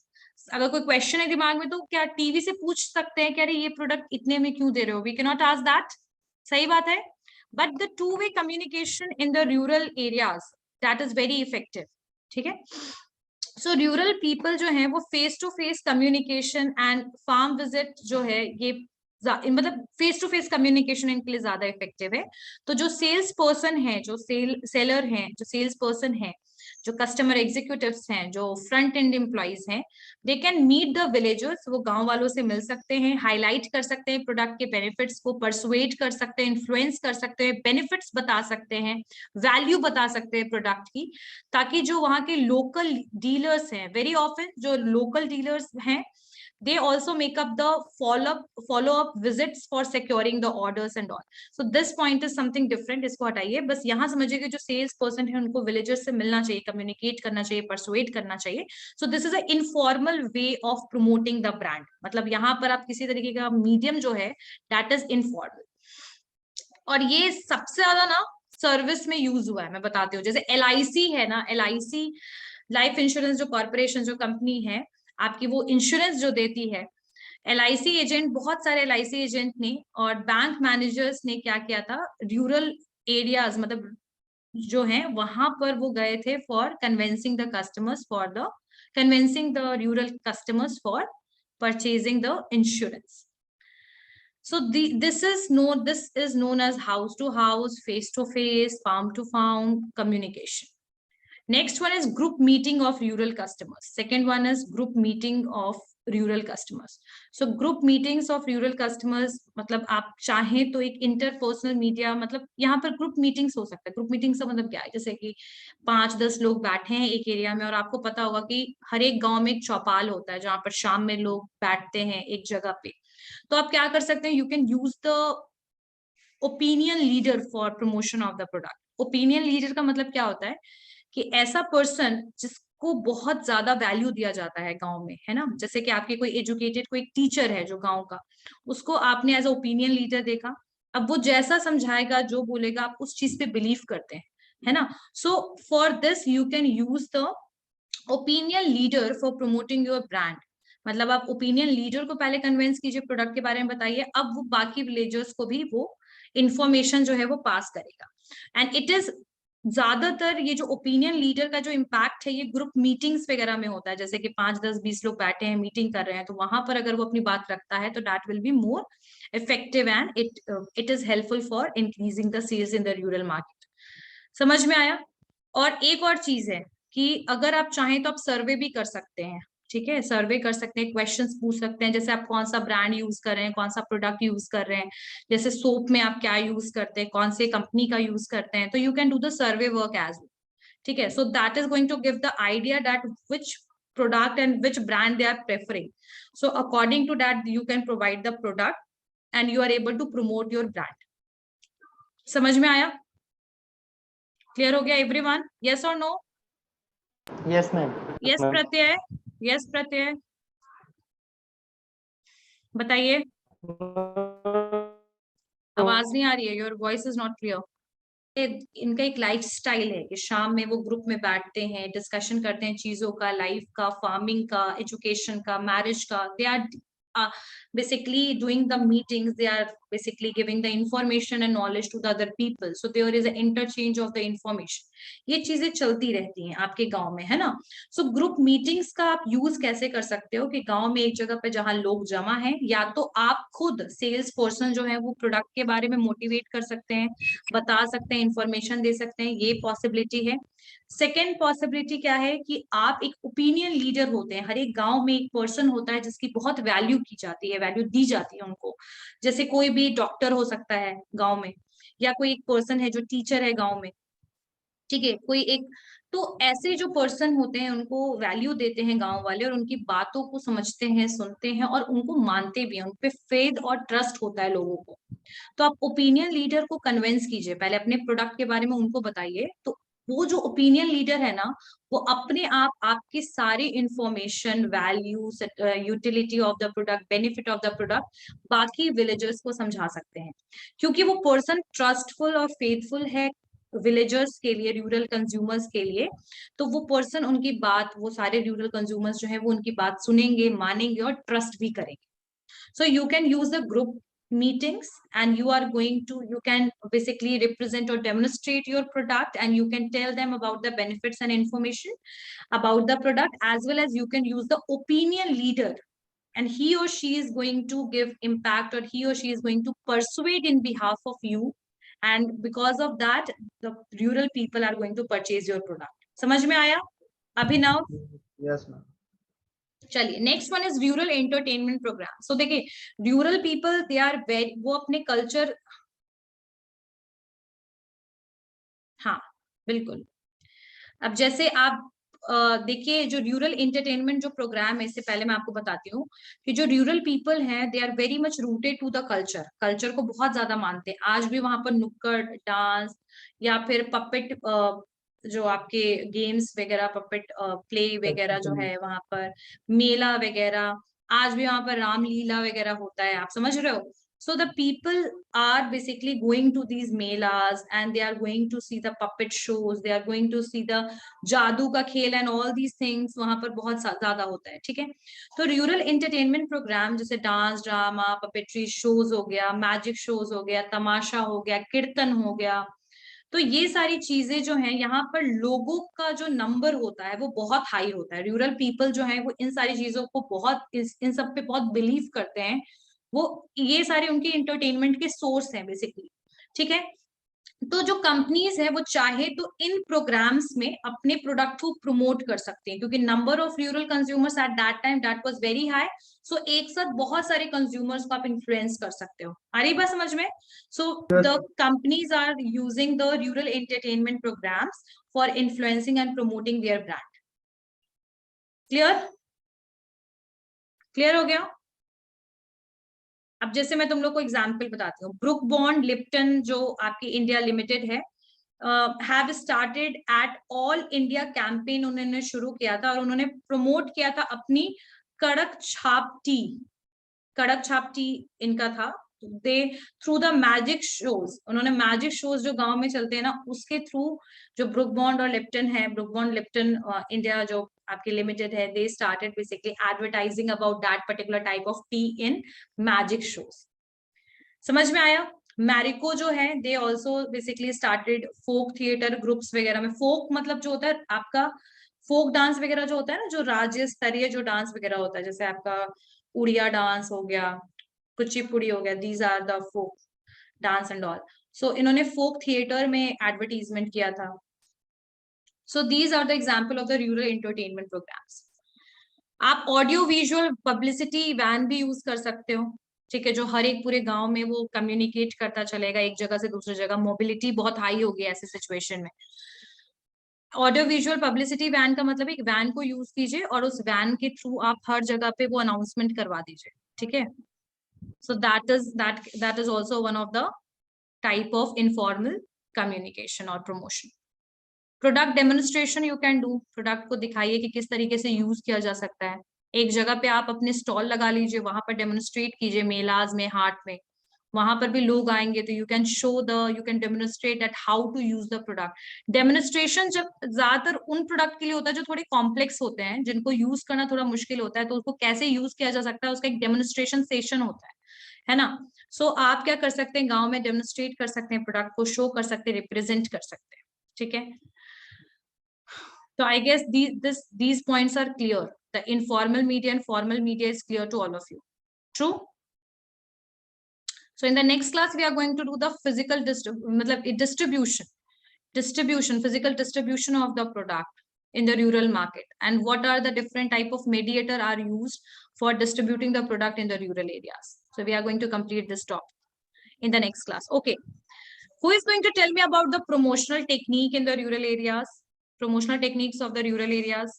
अगर कोई क्वेश्चन है दिमाग में, तो क्या टीवी से पूछ सकते हैं कि अरे ये प्रोडक्ट इतने में क्यों दे रहे हो? We can not ask that. सही बात है। But the two way communication in the rural areas, that is very effective. ठीक है। सो रूरल पीपल जो है वो face to face communication and farm visit जो है, ये मतलब फेस टू फेस कम्युनिकेशन इनके लिए ज्यादा इफेक्टिव है। तो जो सेल्स पर्सन है, जो सेलर हैं, जो सेल्स पर्सन है, जो कस्टमर एग्जीक्यूटिव्स हैं, जो फ्रंट एंड एम्प्लॉइज हैं, they can meet the villagers. वो गांव वालों से मिल सकते हैं, हाईलाइट कर सकते हैं प्रोडक्ट के बेनिफिट्स को, परसुएट कर सकते हैं, इन्फ्लुएंस कर सकते हैं, बेनिफिट्स बता सकते हैं, वैल्यू बता सकते हैं प्रोडक्ट की, ताकि जो वहां के लोकल डीलर्स हैं, वेरी ऑफन जो लोकल डीलर्स हैं, they also make up the follow up visits for securing the orders and all. So this point is something different. इसको हटाइए, बस यहाँ समझिए कि जो सेल्स पर्सन है उनको विलेजर्स से मिलना चाहिए, कम्युनिकेट करना चाहिए, परसुएट करना चाहिए. So this is a informal way of promoting the brand. मतलब यहाँ पर आप किसी तरीके का मीडियम जो है that is informal. और ये सबसे ज्यादा ना सर्विस में यूज हुआ है, मैं बताती हूँ. जैसे LIC है ना, LIC लाइफ इंश्योरेंस जो कॉर्पोरेशन जो कंपनी है आपकी, वो इंश्योरेंस जो देती है, LIC एजेंट, बहुत सारे LIC एजेंट ने और बैंक मैनेजर्स ने क्या किया था, रूरल एरियाज मतलब जो है वहां पर वो गए थे for convincing the customers, convincing the rural customers for purchasing the insurance. So this is known as house to house, face to face, farm to farm communication. Next one is group meeting of rural customers. Second one is group meeting of rural customers. So group meetings of rural customers मतलब आप चाहें तो एक interpersonal media, मतलब यहाँ पर group meetings हो सकता है. group meetings का मतलब क्या है? जैसे कि 5-10 लोग बैठे हैं एक एरिया में, और आपको पता होगा कि हर एक गांव में एक चौपाल होता है जहां पर शाम में लोग बैठते हैं एक जगह पे. तो आप क्या कर सकते हैं, you can use the opinion leader for promotion of the product. Opinion leader का मतलब क्या होता है कि ऐसा पर्सन जिसको बहुत ज्यादा वैल्यू दिया जाता है गांव में, है ना. जैसे कि आपके कोई एजुकेटेड कोई टीचर है जो गांव का, उसको आपने एज ओपिनियन लीडर देखा, अब वो जैसा समझाएगा, जो बोलेगा, आप उस चीज पे बिलीव करते हैं, है ना. So for this you can use the opinion leader for promoting your brand. मतलब आप ओपिनियन लीडर को पहले कन्विंस कीजिए, प्रोडक्ट के बारे में बताइए, अब वो बाकी विलेजर्स को भी वो इंफॉर्मेशन जो है वो पास करेगा। एंड इट इज ज्यादातर ये जो ओपिनियन लीडर का जो इम्पैक्ट है ये ग्रुप मीटिंग्स वगैरह में होता है, जैसे कि 5, 10, 20 लोग बैठे हैं मीटिंग कर रहे हैं, तो वहां पर अगर वो अपनी बात रखता है तो that will be more effective and it is helpful for increasing the sales in the rural market. समझ में आया? और एक और चीज है कि अगर आप चाहें तो आप सर्वे भी कर सकते हैं, ठीक है, सर्वे कर सकते हैं, क्वेश्चंस पूछ सकते हैं, जैसे आप कौन सा ब्रांड यूज कर रहे हैं, कौन सा प्रोडक्ट यूज कर रहे हैं, जैसे सोप में आप क्या यूज करते हैं, कौन से कंपनी का यूज करते हैं, तो you can do the survey work as well, ठीक है। So that is going to give the idea that which product and which brand they are preferring. So according to that you can provide the product and you are able to promote your brand. समझ में आया? क्लियर हो गया एवरीवन? यस और नो? Yes ma'am. यस प्रत्यय, यस प्रत्यय बताइए। आवाज नहीं आ रही है, your voice is not clear. इनका एक लाइफ स्टाइल है कि शाम में वो ग्रुप में बैठते हैं, डिस्कशन करते हैं चीजों का, लाइफ का, फार्मिंग का, एजुकेशन का, मैरिज का। They are basically doing the meetings, they are basically giving the information and knowledge to the other people, so there is an interchange of the information. ये चीजें चलती रहती हैं आपके गांव में, है ना। सो ग्रुप मीटिंग्स का आप यूज कैसे कर सकते हो कि गांव में एक जगह पे जहां लोग जमा हैं, या तो आप खुद सेल्स पर्सन जो है वो प्रोडक्ट के बारे में मोटिवेट कर सकते हैं, बता सकते हैं, इंफॉर्मेशन दे सकते हैं, ये पॉसिबिलिटी है। सेकेंड पॉसिबिलिटी क्या है कि आप एक ओपिनियन लीडर होते हैं, हर एक गांव में एक पर्सन होता है जिसकी बहुत वैल्यू की जाती है, वैल्यू दी जाती है उनको, जैसे कोई भी डॉक्टर हो सकता है गांव में, या कोई एक पर्सन है जो टीचर है गांव में, ठीक है, कोई एक, तो ऐसे जो पर्सन होते हैं उनको वैल्यू देते हैं गांव वाले, और उनकी बातों को समझते हैं, सुनते हैं, और उनको मानते भी हैं, उन पे फेथ और ट्रस्ट होता है लोगों को। तो आप ओपिनियन लीडर को कन्विंस कीजिए, पहले अपने प्रोडक्ट के बारे में उनको बताइए, तो वो जो ओपिनियन लीडर है ना, वो अपने आप आपकी सारी information, value, utility of the product, benefit of the product बाकी विलेजर्स को समझा सकते हैं, क्योंकि वो पर्सन ट्रस्टफुल और फेथफुल है विलेजर्स के लिए, रूरल कंज्यूमर्स के लिए। तो वो पर्सन उनकी बात, वो सारे रूरल कंज्यूमर्स जो है वो उनकी बात सुनेंगे, मानेंगे और ट्रस्ट भी करेंगे। So you can use the group meetings and you are going to, you can basically represent or demonstrate your product, and you can tell them about the benefits and information about the product, as well as you can use the opinion leader, and he or she is going to give impact, or he or she is going to persuade in behalf of you, and because of that the rural people are going to purchase your product. समझ में आया अभिनव? Yes ma'am. चलिए next one is rural entertainment program. So देखिए rural people they are very, वो अपने कल्चर, हाँ बिल्कुल। अब जैसे आप देखिए जो रूरल एंटरटेनमेंट जो प्रोग्राम है, इससे पहले मैं आपको बताती हूँ कि जो रूरल पीपल हैं they are very much rooted to the culture, culture को बहुत ज्यादा मानते हैं। आज भी वहां पर नुक्कड़ डांस या फिर पपेट, जो आपके गेम्स वगैरह, पपेट प्ले वगैरह जो है वहां पर, मेला वगैरह, आज भी वहां पर रामलीला वगैरह होता है, आप समझ रहे हो। So the people are basically going to these melas and they are going to see the puppet shows, they are going to see the जादू का खेल and all these things वहां पर बहुत ज्यादा होता है, ठीक है। तो रूरल एंटरटेनमेंट प्रोग्राम जैसे डांस, ड्रामा, पपेट्री शोज हो गया, मैजिक शोज हो गया, तमाशा हो गया, कीर्तन हो गया, तो ये सारी चीजें जो है यहाँ पर लोगों का जो नंबर होता है वो बहुत हाई होता है। रूरल पीपल जो है वो इन सारी चीजों को बहुत, इन सब पे बहुत बिलीव करते हैं, वो ये सारे उनके एंटरटेनमेंट के सोर्स हैं बेसिकली, ठीक है। तो जो कंपनीज है वो चाहे तो इन प्रोग्राम्स में अपने प्रोडक्ट को प्रमोट कर सकते हैं, क्योंकि number of rural consumers at that time that was very high. So एक साथ बहुत सारे कंज्यूमर्स को आप इन्फ्लुएंस कर सकते हो। आ रही बात समझ में? So the companies are using the rural entertainment programs for influencing and promoting their brand. Clear? Clear हो गया? अब जैसे मैं तुम लोग को एग्जांपल बताती हूँ, ब्रुक बॉन्ड लिप्टन जो आपकी इंडिया लिमिटेड है, have started at all India campaign उन्होंने शुरू किया था, और उन्होंने प्रमोट किया था अपनी कड़क छाप टी, कड़क छाप टी इनका था, they through the magic shows, उन्होंने मैजिक शोज जो गांव में चलते हैं ना, उसके थ्रू जो ब्रुक बॉन्ड और लिप्टन है, ब्रुक बॉन्ड लिप्टन इंडिया जो आपके लिमिटेड है, they started basically advertising about that particular type of tea in magic shows. समझ में आया? मैरिको जो है they also basically started folk theatre groups वगैरह में। फोक मतलब जो होता है आपका फोक डांस वगैरह जो होता है ना, जो राज्य स्तरीय जो डांस वगैरह होता है, जैसे आपका उड़िया डांस हो गया, कुचिपुड़ी हो गया, these are the folk dance and all. So इन्होंने फोक थिएटर में एडवर्टीजमेंट किया था। So these are the example of the rural entertainment programs. आप ऑडियो विजुअल पब्लिसिटी वैन भी यूज कर सकते हो, ठीक है, जो हर एक पूरे गांव में वो कम्युनिकेट करता चलेगा एक जगह से दूसरी जगह। मोबिलिटी बहुत हाई होगी ऐसे सिचुएशन में। ऑडियो विजुअल पब्लिसिटी वैन का मतलब एक वैन को यूज कीजिए और उस वैन के थ्रू आप हर जगह पे वो अनाउंसमेंट करवा दीजिए, ठीक है। सो that is also one of the type of informal communication or promotion. Product demonstration you can do, product को दिखाइए कि किस तरीके से यूज किया जा सकता है। एक जगह पे आप अपने स्टॉल लगा लीजिए, वहां पर डेमोन्स्ट्रेट कीजिए, मेलाज में, हाट में, वहां पर भी लोग आएंगे तो you can demonstrate that how to use the product. Demonstration जब ज्यादातर उन प्रोडक्ट के लिए होता है जो थोड़े कॉम्प्लेक्स होते हैं, जिनको यूज करना थोड़ा मुश्किल होता है, तो उसको कैसे यूज किया जा सकता है उसका एक डेमोन्स्ट्रेशन सेशन होता है ना। सो आप क्या कर सकते हैं, गांव में डेमोन्स्ट्रेट कर सकते हैं, प्रोडक्ट को शो कर सकते हैं, रिप्रेजेंट कर सकते हैं, ठीक है। So I guess these points are clear. The informal media and formal media is clear to all of you. True? So in the next class, we are going to do the physical distribution, physical distribution of the product in the rural market, and what are the different type of mediator are used for distributing the product in the rural areas. So we are going to complete this topic in the next class. Okay. Who is going to tell me about the promotional technique in the rural areas? Promotional techniques of the rural areas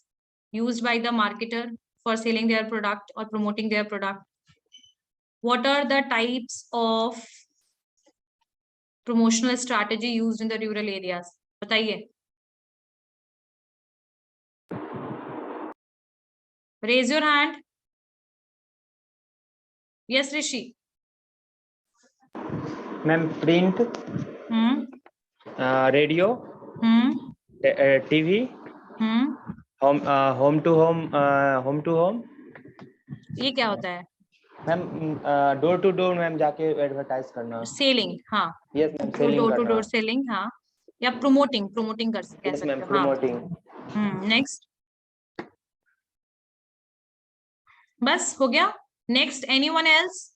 used by the marketer for selling their product or promoting their product. What are the types of promotional strategy used in the rural areas? बताइए. Raise your hand. Yes, Rishi. Ma'am print, radio, TV, home to home. ये क्या होता है? Ma'am door to door ma'am जाके एडवर्टाइज करना। सेलिंग, हाँ। Yes ma'am, selling door to door selling, हाँ, या प्रोमोटिंग कर सकते हैं। मैम हाँ। प्रोमोटिंग। नेक्स्ट, बस हो गया। Next, anyone else?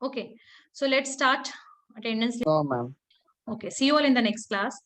Okay, so let's start attendance. No, ma'am. Okay, see you all in the next class.